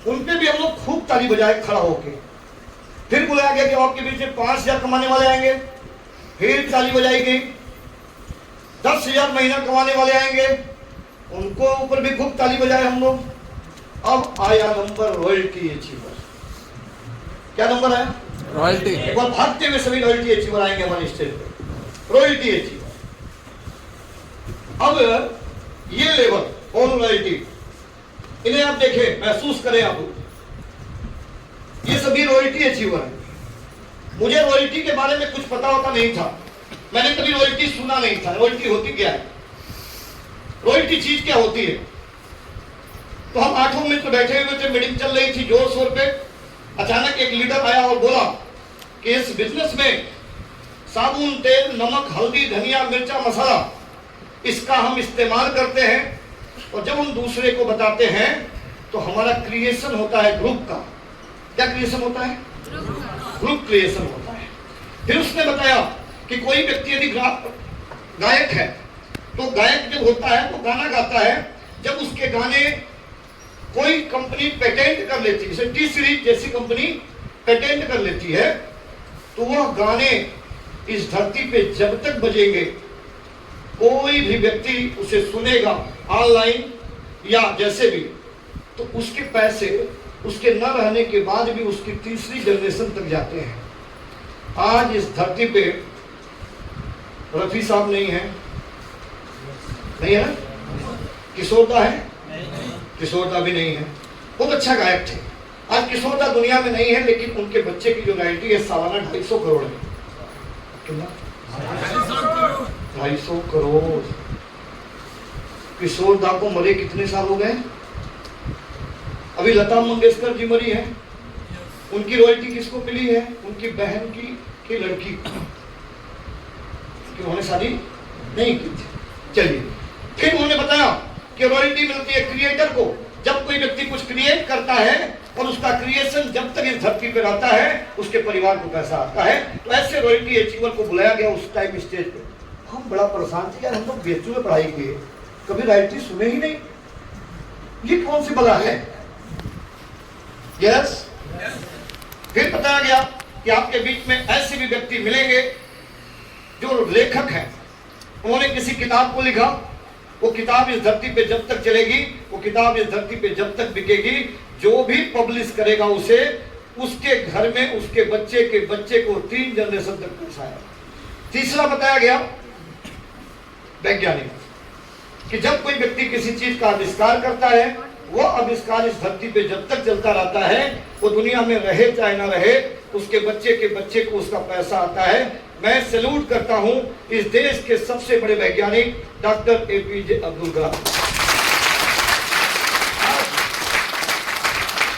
उन पे भी हम लोग खूब ताली बजाए खड़ा होके। फिर बुलाया गया कि आपके बीच में 5000 कमाने वाले आएंगे, फिर ताली बजाई गई। 10,000 महीना कमाने वाले आएंगे, उनको ऊपर भी खूब ताली बजाए हम लोग। अब आया नंबर रॉयल्टी अचीवर। क्या नंबर है? रॉयल्टी। एक बार भागते हुए सभी रॉयल्टी अचीवर आएंगे हमारे स्टेज पे। Royalty achiever. अब ये लेवल ऑन रॉयल्टी, इन्हें आप देखें, महसूस करें आप। ये सभी रॉयल्टी अचीवर हैं। मुझे रॉयल्टी के बारे में कुछ पता होता नहीं था, मैंने कभी रॉयल्टी सुना नहीं था। रॉयल्टी होती क्या है, रॉयल्टी चीज क्या होती है? तो हम 8 मिनट बैठे हुए थे, मीटिंग चल रही थी जोर शोर पे। अचानक एक लीडर आया और बोला कि इस बिजनेस में साबुन, तेल, नमक, हल्दी, धनिया, मिर्चा, मसाला, इसका हम इस्तेमाल करते हैं और जब हम दूसरे को बताते हैं तो हमारा क्रिएशन होता है ग्रुप का। क्या क्रिएशन होता है? ग्रुप क्रिएशन होता है। फिर उसने बताया कि कोई व्यक्ति यदि गायक है तो गायक जब होता है तो गाना गाता है, जब उसके गाने कोई कंपनी पेटेंट कर लेती है, जैसे टी सीरीज जैसी कंपनी पेटेंट कर लेती है, तो वह गाने इस धरती पे जब तक बजेंगे कोई भी व्यक्ति उसे सुनेगा ऑनलाइन या जैसे भी, तो उसके पैसे उसके न रहने के बाद भी उसकी तीसरी जनरेशन तक जाते हैं। आज इस धरती पे रफी साहब नहीं है, नहीं है ना? किशोरदा है? किशोरदा भी नहीं है। बहुत अच्छा गायक थे। आज किशोरदा दुनिया में नहीं है, लेकिन उनके बच्चे की जो रॉयल्टी है सालाना 250 करोड़ है। कितना? 250 करोड़। किशोरदा को मरे कितने साल हो गए? अभी लता मंगेशकर जी मरी है, उनकी रॉयल्टी किसको मिली है? उनकी बहन की कि लड़की कि उन्होंने शादी नहीं की थी। चलिए, फिर उन्होंने बताया कि रॉयल्टी मिलती है क्रिएटर को। जब कोई व्यक्ति कुछ क्रिएट करता है और उसका क्रिएशन जब तक इस धरती पर आता है उसके परिवार को पैसा आता है, तो ऐसे रॉयल्टी अचीवर को बुलाया गया उस टाइम स्टेज पे। हम बड़ा परेशान थे यार, हम तो बीएचयू में पढ़ाई किए, कभी रॉयल्टी सुने ही नहीं, ये कौन सी बला है। यस, फिर बताया गया कि आपके बीच में ऐसे भी व्यक्ति मिलेंगे जो लेखक हैं, उन्होंने किसी किताब को लिखा, वो किताब इस धरती पे जब तक चलेगी, वो किताब इस धरती पे जब तक बिकेगी, जो भी पब्लिश करेगा उसे, उसके घर में उसके बच्चे के बच्चे को 3 जनरेशन तक पैसा है। तीसरा बताया गया वैज्ञानिक कि जब कोई व्यक्ति किसी चीज का आविष्कार करता है, वो आविष्कार इस धरती पे जब तक चलता रहता है, वो दुनिया में रहे चाहे ना रहे, उसके बच्चे के बच्चे को उसका पैसा आता है। मैं सैल्यूट करता हूं इस देश के सबसे बड़े वैज्ञानिक doctor APJ Abdul Kalam.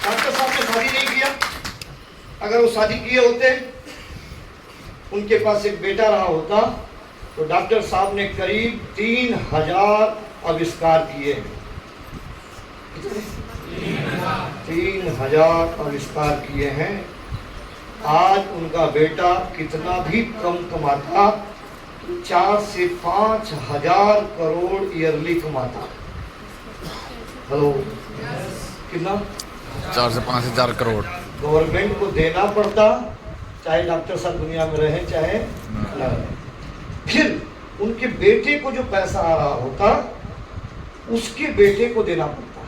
Doctor साहब ने शादी नहीं किया, अगर वो शादी किए होते, उनके पास एक बेटा रहा होता, तो डॉक्टर साहब ने करीब 3000 आविष्कार किए। 3000 आविष्कार किए हैं। आज उनका बेटा कितना भी कम कमाता, 4 से 5 हजार करोड़ ईयरली कमाता। हेलो, कितना? 4 से 5 हजार करोड़ गवर्नमेंट को देना पड़ता, चाहे डॉक्टर साहब दुनिया में रहे चाहे न रहे। फिर उनके बेटे को जो पैसा आ रहा होता, उसके बेटे को देना पड़ता,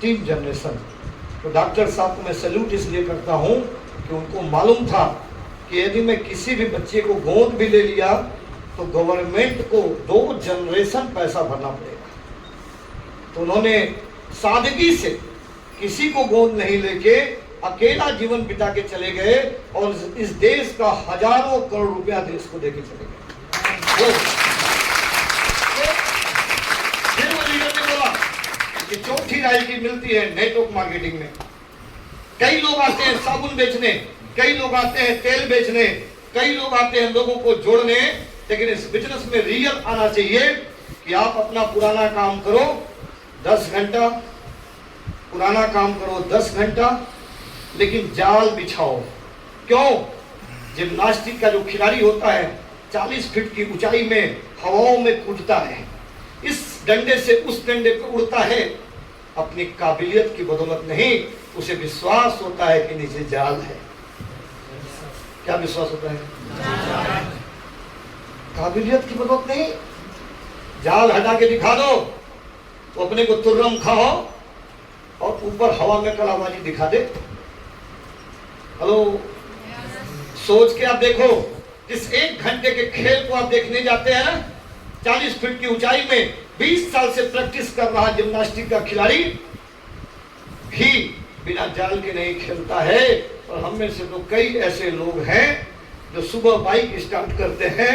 3 जनरेशन। तो डॉक्टर साहब को मैं सैल्यूट इसलिए करता हूं कि उनको मालूम था कि यदि मैं किसी भी बच्चे को गोद भी ले लिया तो गवर्नमेंट को 2 जनरेशन पैसा भरना पड़ेगा। तो उन्होंने सादगी से किसी को गोद नहीं लेके अकेला जीवन बिता के चले गए और इस देश का हजारों करोड़ रुपया देश को देके चले गए। फिर वो लीडर ने बोला कि चौथी रॉयल्टी मिलती है नेटवर्क मार्केटिंग में। कई लोग आते हैं साबुन बेचने, कई लोग आते हैं तेल बेचने, कई लोग आते हैं लोगों को जोड़ने, लेकिन इस बिजनेस में रियल आना चाहिए कि आप अपना पुराना काम करो 10 घंटा, पुराना काम करो 10 घंटा, लेकिन जाल बिछाओ। क्यों? जिम्नास्टिक का जो खिलाड़ी होता है 40 फीट की ऊंचाई में हवाओं में कूदता है, इस डंडे से उस डंडे पे उड़ता है, अपनी काबिलियत की बदौलत नहीं, उसे विश्वास होता है कि नीचे जाल है। क्या विश्वास होता है? काबिलियत की बदौलत नहीं। जाल हटा के दिखा दो तो अपने को तुर्रम खाओ और ऊपर हवा में कलाबाजी दिखा दे। हेलो, सोच के आप देखो, इस 1 घंटे के खेल को आप देखने जाते हैं ना, 40 फीट की ऊंचाई में 20 साल से प्रैक्टिस कर रहा जिम्नास्टिक का खिलाड़ी भी बिना जाल के नहीं खेलता है। और हम में से तो कई ऐसे लोग हैं जो सुबह बाइक स्टार्ट करते हैं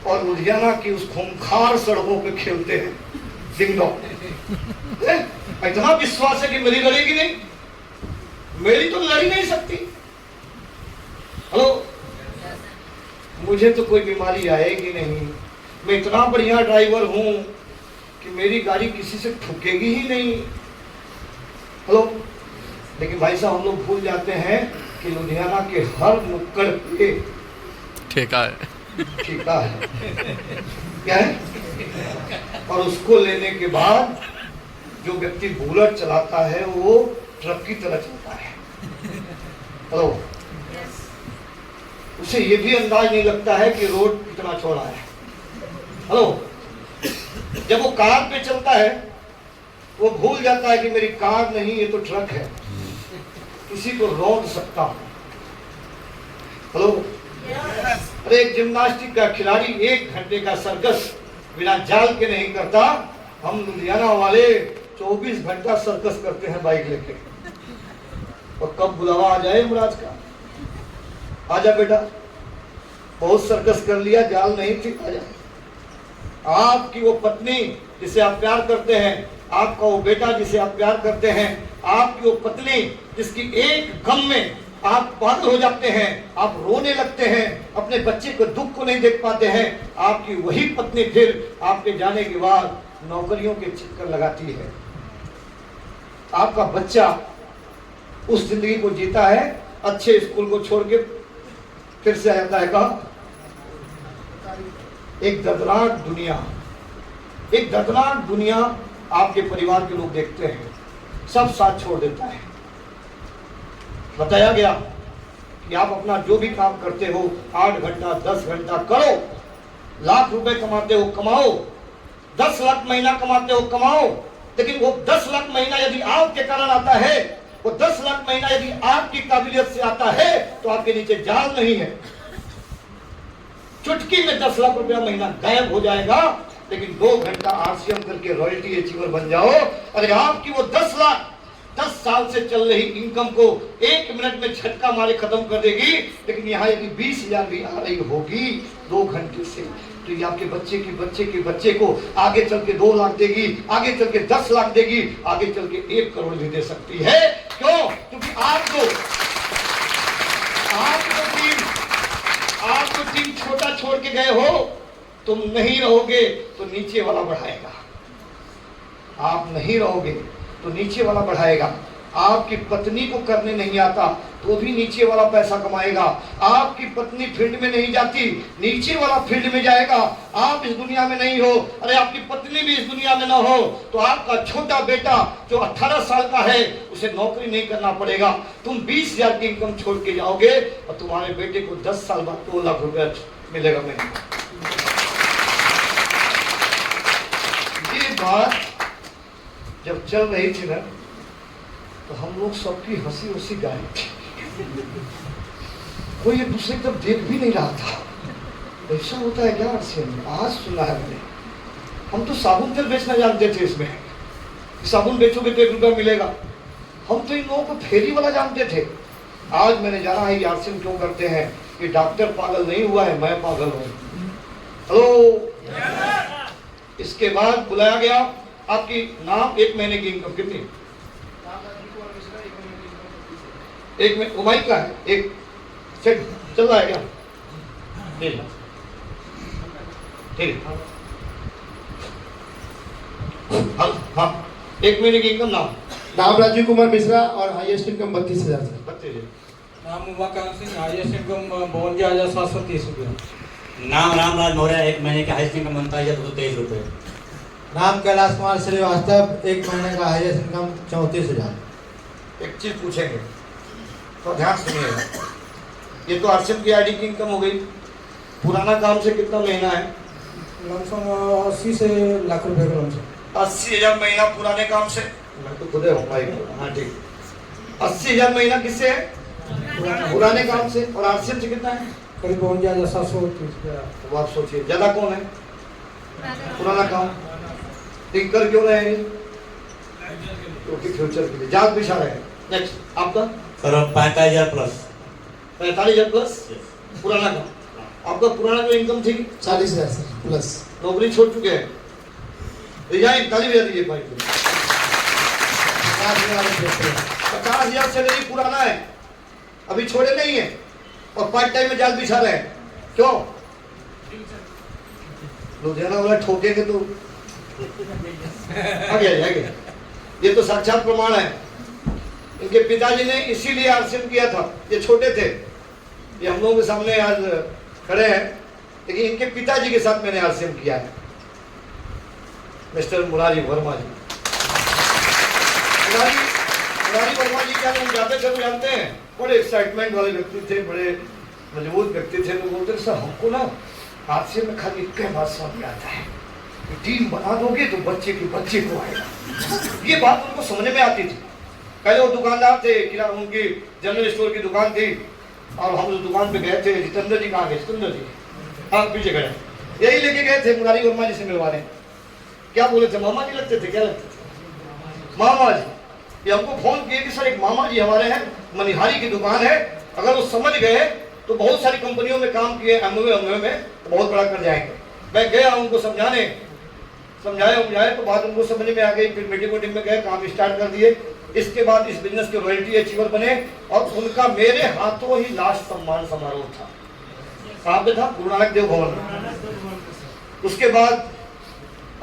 और लुधियाना की उस खूंखार सड़कों पे खेलते हैं डिंग डोंग। इतना विश्वास है कि मेरी लड़ेगी नहीं, मेरी तो लड़ी नहीं सकती। हेलो, मुझे तो कोई बीमारी आएगी नहीं, मैं इतना बढ़िया ड्राइवर हूं कि मेरी गाड़ी किसी से ठुकेगी ही नहीं। हेलो, लेकिन भाई साहब हम लोग भूल जाते हैं कि लुधियाना के हर नुक्कड़ पे ठेका है। ठेका है। क्या है? और उसको लेने के बाद जो व्यक्ति बुलेट चलाता है वो ट्रक की तरह चलता है। हेलो, उसे ये भी अंदाज नहीं लगता है कि रोड कितना चौड़ा है। हेलो, जब वो कार पे चलता है वो भूल जाता है कि मेरी कार नहीं, ये तो ट्रक है, किसी को रोक सकता हूं। हेलो, अरे एक जिम्नास्टिक का खिलाड़ी 1 घंटे का सर्कस बिना जाल के नहीं करता। हम लुधियाना वाले 24 घंटा सर्कस करते हैं बाइक लेके। और कब बुलावा आ जाए मुराद का, आजा बेटा, बहुत सर्कस कर लिया, जाल नहीं थी, आजा। आपकी वो पत्नी जिसे आप प्यार करते हैं, आपका वो बेटा जिसे आप प्यार करते हैं, आपकी वो पत्नी जिसकी एक गम में आप पागल हो जाते हैं, आप रोने लगते हैं, अपने बच्चे को दुख को नहीं देख पाते हैं। आपकी वही पत्नी फिर आपके जाने के बाद नौकरियों के चक्कर लगाती है। आपका बच्चा उस जिंदगी को जीता है, अच्छे स्कूल को छोड़ के फिर से आ जाता है कहाँ? एक दर्दनाक दुनिया, एक दर्दनाक दुनिया आपके परिवार के लोग देखते हैं, सब साथ छोड़ देता है। बताया गया कि आप अपना जो भी काम करते हो 8 घंटा 10 घंटा करो, लाख रुपए कमाते हो कमाओ, 10 लाख महीना कमाते हो कमाओ, लेकिन वो 10 लाख महीना यदि आपके कारण आता है, वो 10 लाख महीना यदि आपकी काबिलियत से आता है, तो आपके नीचे जाल नहीं है। चुटकी में 10 लाख रुपया महीना गायब हो जाएगा, लेकिन 2 घंटा आरसीएम करके रॉयल्टी अचीवर बन जाओ। अरे आपकी वो 10 लाख 10 साल से चल रही इनकम को 1 मिनट में झटका मारे खत्म कर देगी। लेकिन यहाँ यदि 20,000 भी आ रही होगी 2 घंटे से, तो ये आपके बच्चे को आगे चल के 2 लाख देगी, आगे चल के 10 लाख देगी, आगे चल के 1 करोड़ भी दे सकती है। क्यों? क्योंकि आप तो टीम छोटा छोड़ के गए हो, तुम नहीं रहोगे तो नीचे वाला बढ़ाएगा। आप नहीं रहोगे तो नीचे वाला बढ़ाएगा। आपकी पत्नी को करने नहीं आता तो भी नीचे वाला पैसा कमाएगा। आपकी पत्नी फील्ड में नहीं जाती, नीचे वाला फील्ड में जाएगा। आप इस दुनिया में नहीं हो, अरे आपकी पत्नी भी इस दुनिया में ना हो, तो आपका छोटा बेटा जो 18 साल का है उसे नौकरी नहीं करना पड़ेगा। तुम 20,000 की इनकम छोड़ के जाओगे और तुम्हारे बेटे को 10 साल बाद 2 लाख रुपया मिलेगा। ये बात जब चल रही थी ना, तो हम लोग सबकी हंसी उसी गायब थी, कोई एक दूसरे की तरफ देख भी नहीं रहा था। ऐसा होता है क्या आरसीएम में? आज सुना है मैंने। हम तो साबुन तेल बेचना जानते थे, इसमें साबुन बेचोगे तो 1 रुपया मिलेगा। हम तो इन लोगों को फेरी वाला जानते थे। आज मैंने जाना है आरसीएम क्यों करते हैं, कि डॉक्टर पागल नहीं हुआ है, मैं पागल हूँ। हेलो, इसके बाद बुलाया गया, आपकी नाम, 1 महीने की इनकम कितनी? 1 में उमाई का है, 1 सेट चल रहा है क्या? ठीक हाँ, 1 महीने की इनकम। नाम राजीव कुमार मिश्रा और हाईएस्ट इनकम 32,000 से। 32,000। नाम उमाकांत सिंह, हाईएस्ट इनकम 52,730 रुपये। नाम रामराज मौर्य, 1 महीने का हाईएस्ट इनकम बनता है 23 रुपये। नाम कैलाश कुमार श्रीवास्तव, 1 महीने का हाईएस्ट इनकम 34,000। एक चीज पूछेंगे तो ध्यान सुनिएगा। ये तो आरसीएम की आईडी की इनकम हो गई। पुराना काम से कितना महीना है? लमसम 80 से लाख रुपए का लमसम। 80,000 महीना पुराने काम से। मैं तो खुद हूँ भाई। हाँ ठीक, 80,000 महीना किससे है? पुराने काम से। और आरसीएम से कितना है? करीब 52,730 रुपया। तो आप सोचिए ज्यादा कौन है? पुराना काम। ठीक कर क्यों रहे हैं? क्योंकि फ्यूचर के लिए जाग बिछा रहे हैं। नेक्स्ट आपका सर 45,000 प्लस। 45,000 प्लस पुराना काम। आपका पुराना जो इनकम थी 40,000 से प्लस। नौकरी छोड़ चुके हैं, रिजाइन, ताली बजा दीजिए भाई। 50,000 सैलरी पुराना है, अभी छोड़े नहीं है, और पार्ट टाइम में जाल बिछा रहे हैं। क्यों? लुधियाना वाला ठोकेंगे तो आगे। ये तो साक्षात प्रमाण है। इनके पिताजी ने इसीलिए आरसीएम किया था। ये छोटे थे, ये हम लोगों के सामने आज खड़े हैं, लेकिन इनके पिताजी के साथ मैंने आरसीएम किया है। मिस्टर मुरारी वर्मा जी। मुरारी वर्मा जी क्या हम जाते थे तो जानते हैं, बड़े एक्साइटमेंट वाले व्यक्ति थे, बड़े मजबूत व्यक्ति थे। लोग बोलते सर हमको ना आरसीएम में खाली एक बात समझ में आता है, टीम बना दोगे तो बच्चे को आएगा। ये बात उनको समझ में आती थी। पहले वो दुकानदार थे, किराना उनकी जनरल स्टोर की दुकान थी, और हम उस दुकान पे गए थे। जितेंद्र जी कहाँ गए? जितेंद्र जी हाँ पीछे खड़े, यही लेके गए थे मुरारी वर्मा जी से मिलवाने। क्या बोले थे? मामा जी लगते थे। क्या लगते थे? मामा जी। ये हमको फोन किए कि सर एक मामा जी हमारे हैं, मनिहारी की दुकान है, अगर वो समझ गए तो बहुत सारी कंपनियों में काम किए, एमवे में, तो बहुत बड़ा कर जाएंगे। मैं गया उनको समझाए तो बात उनको समझ में आ गई। फिर मीटिंग में गए, काम स्टार्ट कर दिए। इसके बाद इस बिजनेस के रॉयल्टी अचीवर बने और उनका मेरे हाथों ही लास्ट सम्मान समारोह था। कहाँ पे था? गुरु नानक देव भवन में। उसके बाद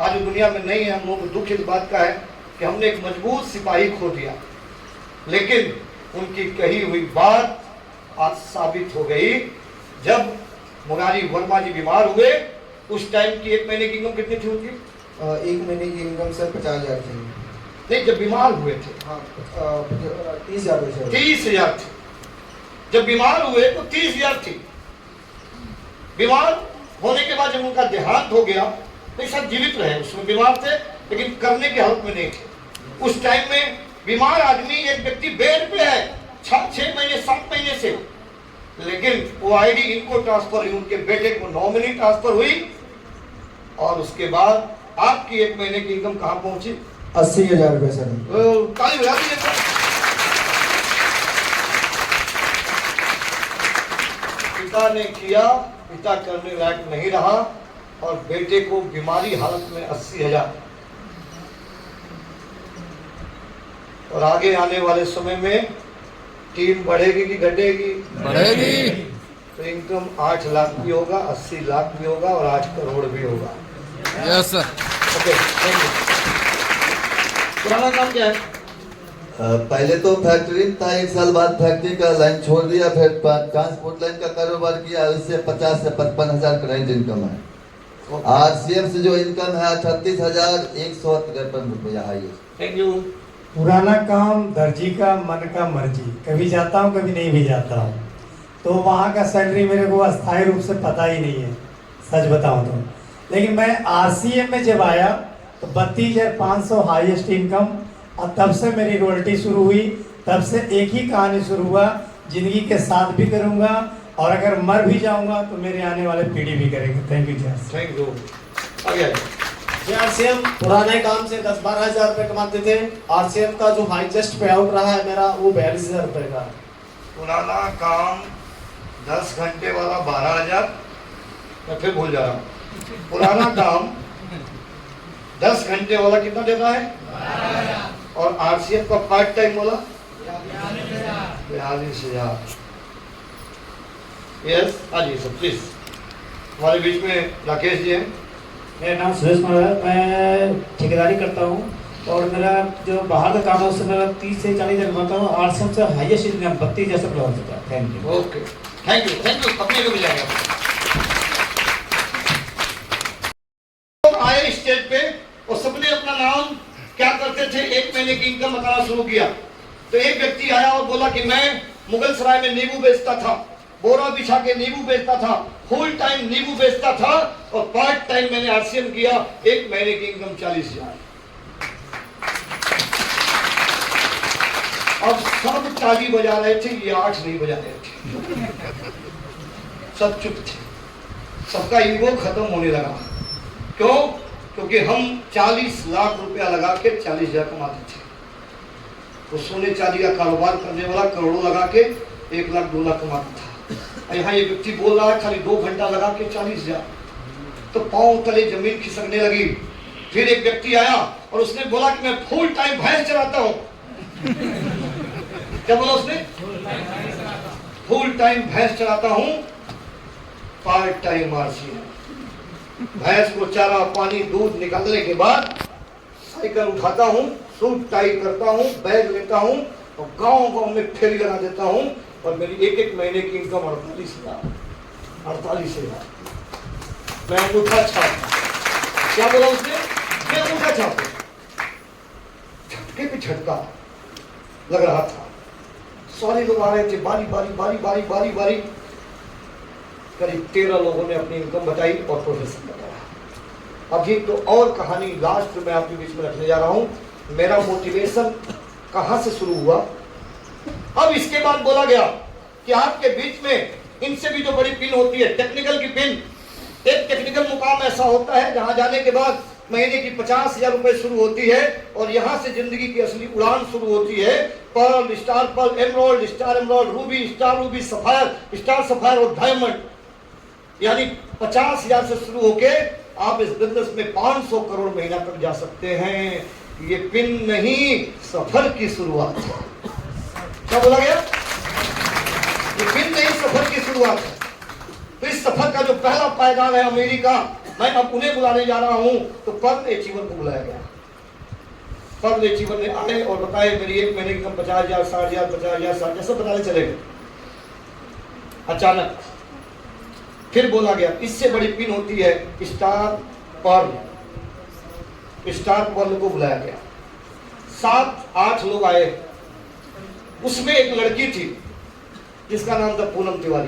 आज दुनिया में नहीं है। हम लोग दुख इस बात का है कि हमने एक मजबूत सिपाही खो दिया, लेकिन उनकी कही हुई बात आज साबित हो गई। जब मुरारी वर्मा जी बीमार हुए उस टाइम की 1 महीने की इनकम कितनी थी उनकी? 1 महीने की इनकम सर 50,000 थी। नहीं, जब बीमार हुए थे हाँ 30,000 सर। 30,000 थी। जब बीमार हुए तो 30,000 थी। बीमार होने के बाद जब उनका देहांत हो गया, नहीं सब जीवित रहे, उसमें बीमार थे लेकिन करने की हालत में नहीं थे। उस टाइम में बीमार आदमी, एक व्यक्ति बेड पे है 6 महीने 7 महीने से, लेकिन वो आईडी इनको ट्रांसफर हुई, उनके बेटे को नॉमिनी ट्रांसफर हुई और उसके बाद आपकी 1 महीने की इनकम कहां पहुंची? 80,000 रुपये सर। ताली बजा दीजिए। पिता ने किया, पिता करने लायक नहीं रहा और बेटे को बीमारी हालत में 80,000। और आगे आने वाले समय में टीम बढ़ेगी कि घटेगी? बढ़ेगी। तो इनकम 8 लाख भी होगा, 80 लाख भी होगा और 8 करोड़ भी होगा। Yes sir. Okay, thank you. पुराना काम क्या है? पहले तो फैक्ट्री था, 1 साल बाद फैक्ट्री का लाइन छोड़ दिया, फिर ट्रांसपोर्ट लाइन का कारोबार किया, उससे 50 से 55 हजार करंट इनकम है। आरसीएम से जो इनकम है 38,153 रुपया हाईएस्ट। Thank you. पुराना काम दर्जी का मन का मर्जी, कभी जाता हूँ कभी नहीं भी जाता हूँ, तो वहाँ का सैलरी मेरे को अस्थायी रूप से पता ही नहीं है, सच बताऊँ तो। लेकिन मैं आरसीएम में जब आया तो 32,500 हाईएस्ट इनकम, और तब से मेरी रॉयल्टी शुरू हुई। तब से एक ही कहानी शुरू हुआ, जिंदगी के साथ भी करूँगा और अगर मर भी जाऊँगा तो मेरे आने वाले पीढ़ी भी करेंगे। Thank you sir. Thank you. आगे आरसीएम पुराने काम से 10-12 हजार रुपए कमाते थे। आरसीएम का जो हाईएस्ट पे आउट रहा है मेरा, वो 42,000 रुपए का। पुराना काम 10 घंटे वाला 12,000। मैं फिर भूल जा रहा हूँ। पुराना काम 10 घंटे वाला कितना देता है? 12,000। और आरसीएम का पार्ट टाइम वाला 42,000। यस, आइए सर प्लीज। हमारे बीच में राकेश जी हैं। मेरा नाम सुरेश कुमार है, मैं ठेकेदारी करता हूँ और मेरा जो बाहर का काम है उससे मेरा 30 से 40 हजार कमाता हूँ। आरसीएम से हाईएस्ट इनकम 32,000 से प्लस होता है। Thank you. Okay, thank you, thank you. अपने को भी जाएगा। आए स्टेज पे और सबने अपना नाम क्या करते थे, 1 महीने की इनकम बताना शुरू किया। तो एक व्यक्ति आया और बोला कि मैं मुगल सराय में नींबू बेचता था, बोरा बिछा के नींबू बेचता था, फुल टाइम नींबू बेचता था और पार्ट टाइम मैंने आरसीएम किया, 1 महीने की इनकम 40,000। अब सब ताली बजा रहे थे, ये 8 नहीं बजा रहे थे। सब चुप थे, सबका ईगो खत्म होने लगा। क्यों? क्योंकि हम 40 लाख रुपया लगा के 40,000 कमाते थे। तो सोने चांदी का कारोबार करने वाला करोड़ों लगा के 1 लाख 2 लाख कमाता था। यहाँ ये व्यक्ति बोल रहा है खाली 2 घंटा लगा के 40,000। तो पांव तले जमीन खिसकने लगी। फिर एक व्यक्ति आया और उसने बोला कि मैं फुल टाइम भैंस चराता हूँ। क्या बोला उसने? फुल टाइम भैंस चराता हूँ, पार्ट टाइम आरसीएम। भैंस को चारा पानी दूध निकालने के बाद साइकिल उठाता हूँ, सूट टाई करता हूँ, बैग लेता हूँ और गांव-गांव में फेरी लगा देता हूँ और मेरी 1-1 महीने की इनकम 48,000। मैं अंगूठा छाप। क्या बोला उसने? मैं अंगूठा छाप। झटके पे झटका लग रहा था। सारे लोग आ रहे थे, बारी बारी बारी बारी बारी बारी। करीब 13 लोगों ने अपनी इनकम बताई और प्रोफेशन बताया। अभी तो और कहानी लास्ट में आपके बीच में रखने जा रहा हूं। मेरा मोटिवेशन कहां से शुरू हुआ। अब इसके बाद बोला गया कि आपके बीच में इनसे भी जो बड़ी पिन होती है, टेक्निकल की पिन। एक टेक्निकल मुकाम ऐसा होता है जहां जाने के बाद महीने की 50,000 रुपए शुरू होती है और यहां से जिंदगी की असली उड़ान शुरू होती है। Pearl, star pearl, emerald, star emerald, ruby, star ruby, sapphire, star sapphire और डायमंड। यानी 50,000 से शुरू होके आप इस बिजनेस में 500 करोड़ महीना तक जा सकते हैं। ये पिन नहीं सफर की शुरुआत है। क्या बोला गया? ये पिन नहीं सफर की शुरुआत है। तो इस सफर का जो पहला पायदान है अमेरिका, मैं अब उन्हें बुलाने जा रहा हूं। तो पर्ल अचीवर को बुलाया गया। पर्ल अचीवर ने आए और बताए मेरी 1 महीने की कम 50,000, 60,000, 50,000, 60,000 सब बताने चले गए। अचानक फिर बोला गया इससे बड़ी पिन होती है स्टार पर्ल। स्टार पर्ल को बुलाया गया। 7-8 लोग आए। उसमें एक लड़की थी जिसका नाम था पूनम तिवारी।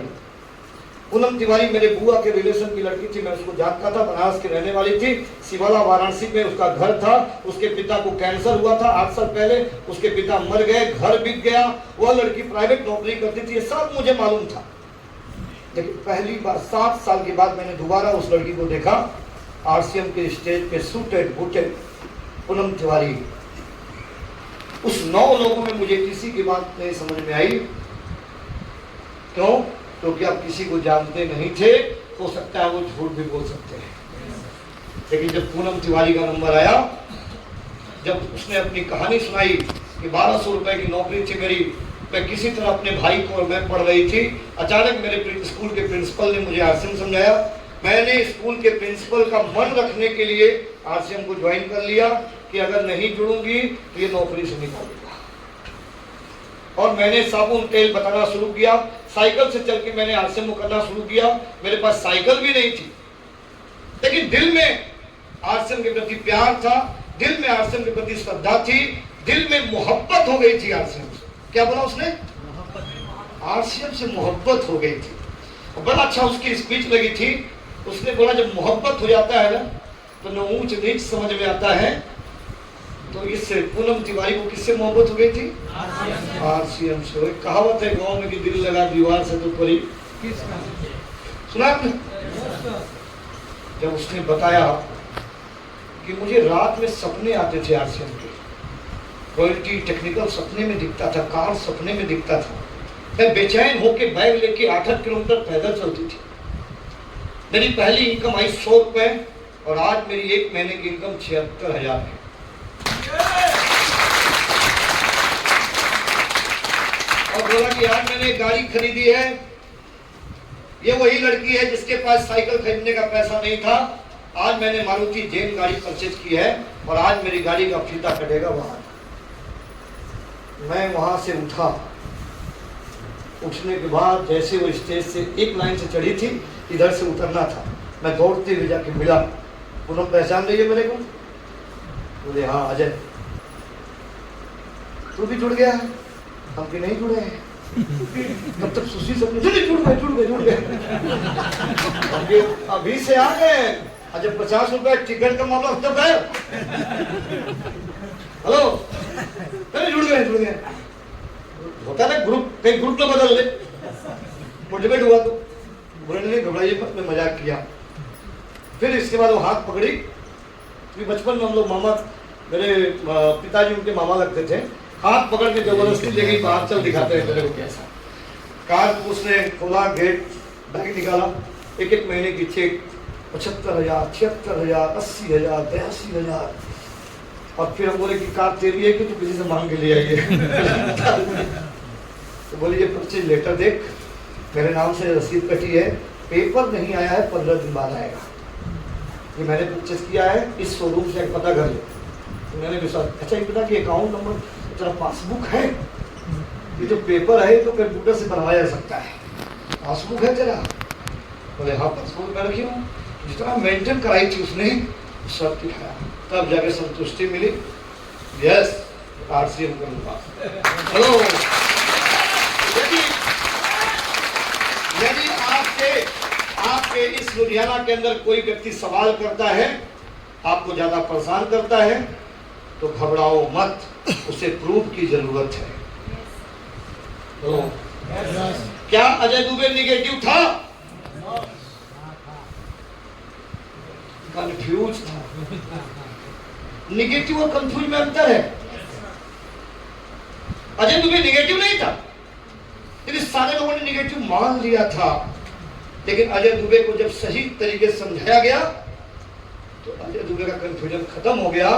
पूनम तिवारी मेरे बुआ के रिलेशन की लड़की थी। मैं उसको जानता था। बनारस की रहने वाली थी। शिवाला वाराणसी में उसका घर था। उसके पिता को कैंसर हुआ था 8 साल पहले। उसके पिता मर गए, घर बिक गया। वह लड़की प्राइवेट नौकरी करती थी। ये सब मुझे मालूम था। लेकिन पहली बार 7 साल के बाद मैंने दोबारा उस लड़की को देखा आरसीएम के स्टेज पे, सूटेड बूटेड पूनम तिवारी। उस 9 लोगों में मुझे किसी की बात नहीं समझ में आई। क्यों? क्योंकि आप किसी को जानते नहीं थे। हो सकता है वो झूठ भी बोल सकते हैं। लेकिन जब पूनम तिवारी का नंबर आया, जब उसने अपनी कहानी सुनाई कि 1200 रुपए की नौकरी थी मेरी, मैं किसी तरह अपने भाई को, और मैं पढ़ रही थी। अचानक मेरे स्कूल के प्रिंसिपल ने मुझे आरसीएम समझाया। मैंने स्कूल के प्रिंसिपल का मन रखने के लिए आरसीएम को ज्वाइन कर लिया कि अगर नहीं जुड़ूंगी तो ये नौकरी से निकाल देगा। और मैंने साबुन तेल बताना शुरू किया। साइकिल से चल के मैंने आरसीएम को करना शुरू किया। मेरे पास साइकिल भी नहीं थी, लेकिन दिल में आरसीएम के प्रति प्यार था, दिल में आरसीएम के प्रति श्रद्धा थी, दिल में मोहब्बत हो गई थी आरसीएम से। क्या बोला उसने? आरसीएम से मोहब्बत हो गई थी। और बड़ा अच्छा उसकी स्पीच लगी थी। उसने बोला जब मोहब्बत हो जाता है ना तो न ऊंच नीच समझ में आता है। तो इससे पूनम तिवारी को किससे मोहब्बत हो गई थी? आरसीएम से। एक कहावत है गांव में कि दिल लगा दीवार से तो परी। सुना आपने? जब उसने बताया कि मुझे रात में सपने आते थे आरसीएम के, क्वालिटी टेक्निकल सपने में दिखता था, कार सपने में दिखता था। मैं बेचैन होकर बैग लेके 8-8 किलोमीटर पैदल चलती थी। मेरी पहली इनकम आई 100 रुपए और आज मेरी 1 महीने की इनकम 76,000 है। और बोला कि आज मैंने एक गाड़ी खरीदी है। ये वही लड़की है जिसके पास साइकिल खरीदने का पैसा नहीं था। आज मैंने मारुति जेन गाड़ी परचेज की है और आज मेरी गाड़ी का फीता कटेगा वहां। मैं वहां से उठा। उठने के बाद जैसे वो स्टेज से एक लाइन से चढ़ी थी, इधर से उतरना था। मैं दौड़ते हुए जाके मिला। पूनम पहचान रही है मेरे को? बोले हाँ अजय, तू भी जुड़ गया है? हम भी नहीं जुड़े हैं। तब तक सुशी सब जुड़ गए। अभी से आ गए। जब 50 रुपए टिकट का मामला तब है। हेलो, जुड़ गए। होता ना ग्रुप, कई ग्रुप में बदल ले। मोटिवेट हुआ तो बोलने घबराइए मत, मैं मजाक किया। फिर इसके बाद वो हाथ पकड़ी। बचपन में हम लोग मामा, मेरे पिताजी उनके मामा लगते थे। हाथ पकड़ के जबरदस्ती ले गई बाहर, चल दिखाते हैं तेरे को कैसा। कार उसने खोला, गेट, बैग निकाला, 1-1 महीने की चेक 75,000, 76,000, 80,000, 82,000। और फिर हम बोले कि कार तेरी है कि तू किसी से मांग के ले आई है? तो बोले ये परचेज लेटर देख, मेरे नाम से रसीद कटी है, पेपर नहीं आया है, 15 दिन बाद आएगा। ये मैंने परचेज किया है, इस शोरूम से पता कर ले। तो मैंने भी सोचा अच्छा ये पता कि अकाउंट नंबर, तेरा पासबुक है? ये जो पेपर है तो कंप्यूटर से बनवाया जा सकता है। पासबुक है तेरा? बोले हाँ पासबुक मैं रखी हूँ। जितना मेंटेन कराई थी उसने सब दिखाया, तब जाके संतुष्टि मिली। यस, आरसीएम करूँगा। हेलो, यदि आपके इस लुधियाना के अंदर कोई व्यक्ति सवाल करता है, आपको ज्यादा परेशान करता है, तो घबराओ मत, उसे प्रूफ की जरूरत है। तो क्या अजय दुबे निगेटिव था? कंफ्यूज था। निगेटिव और कंफ्यूज में अंतर है। अजय दुबे निगेटिव नहीं था, लेकिन सारे लोगों ने निगेटिव मान लिया था। लेकिन अजय दुबे को जब सही तरीके से समझाया गया तो अजय दुबे का कंफ्यूजन खत्म हो गया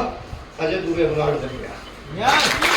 अजय दुबे बराड़ दरिया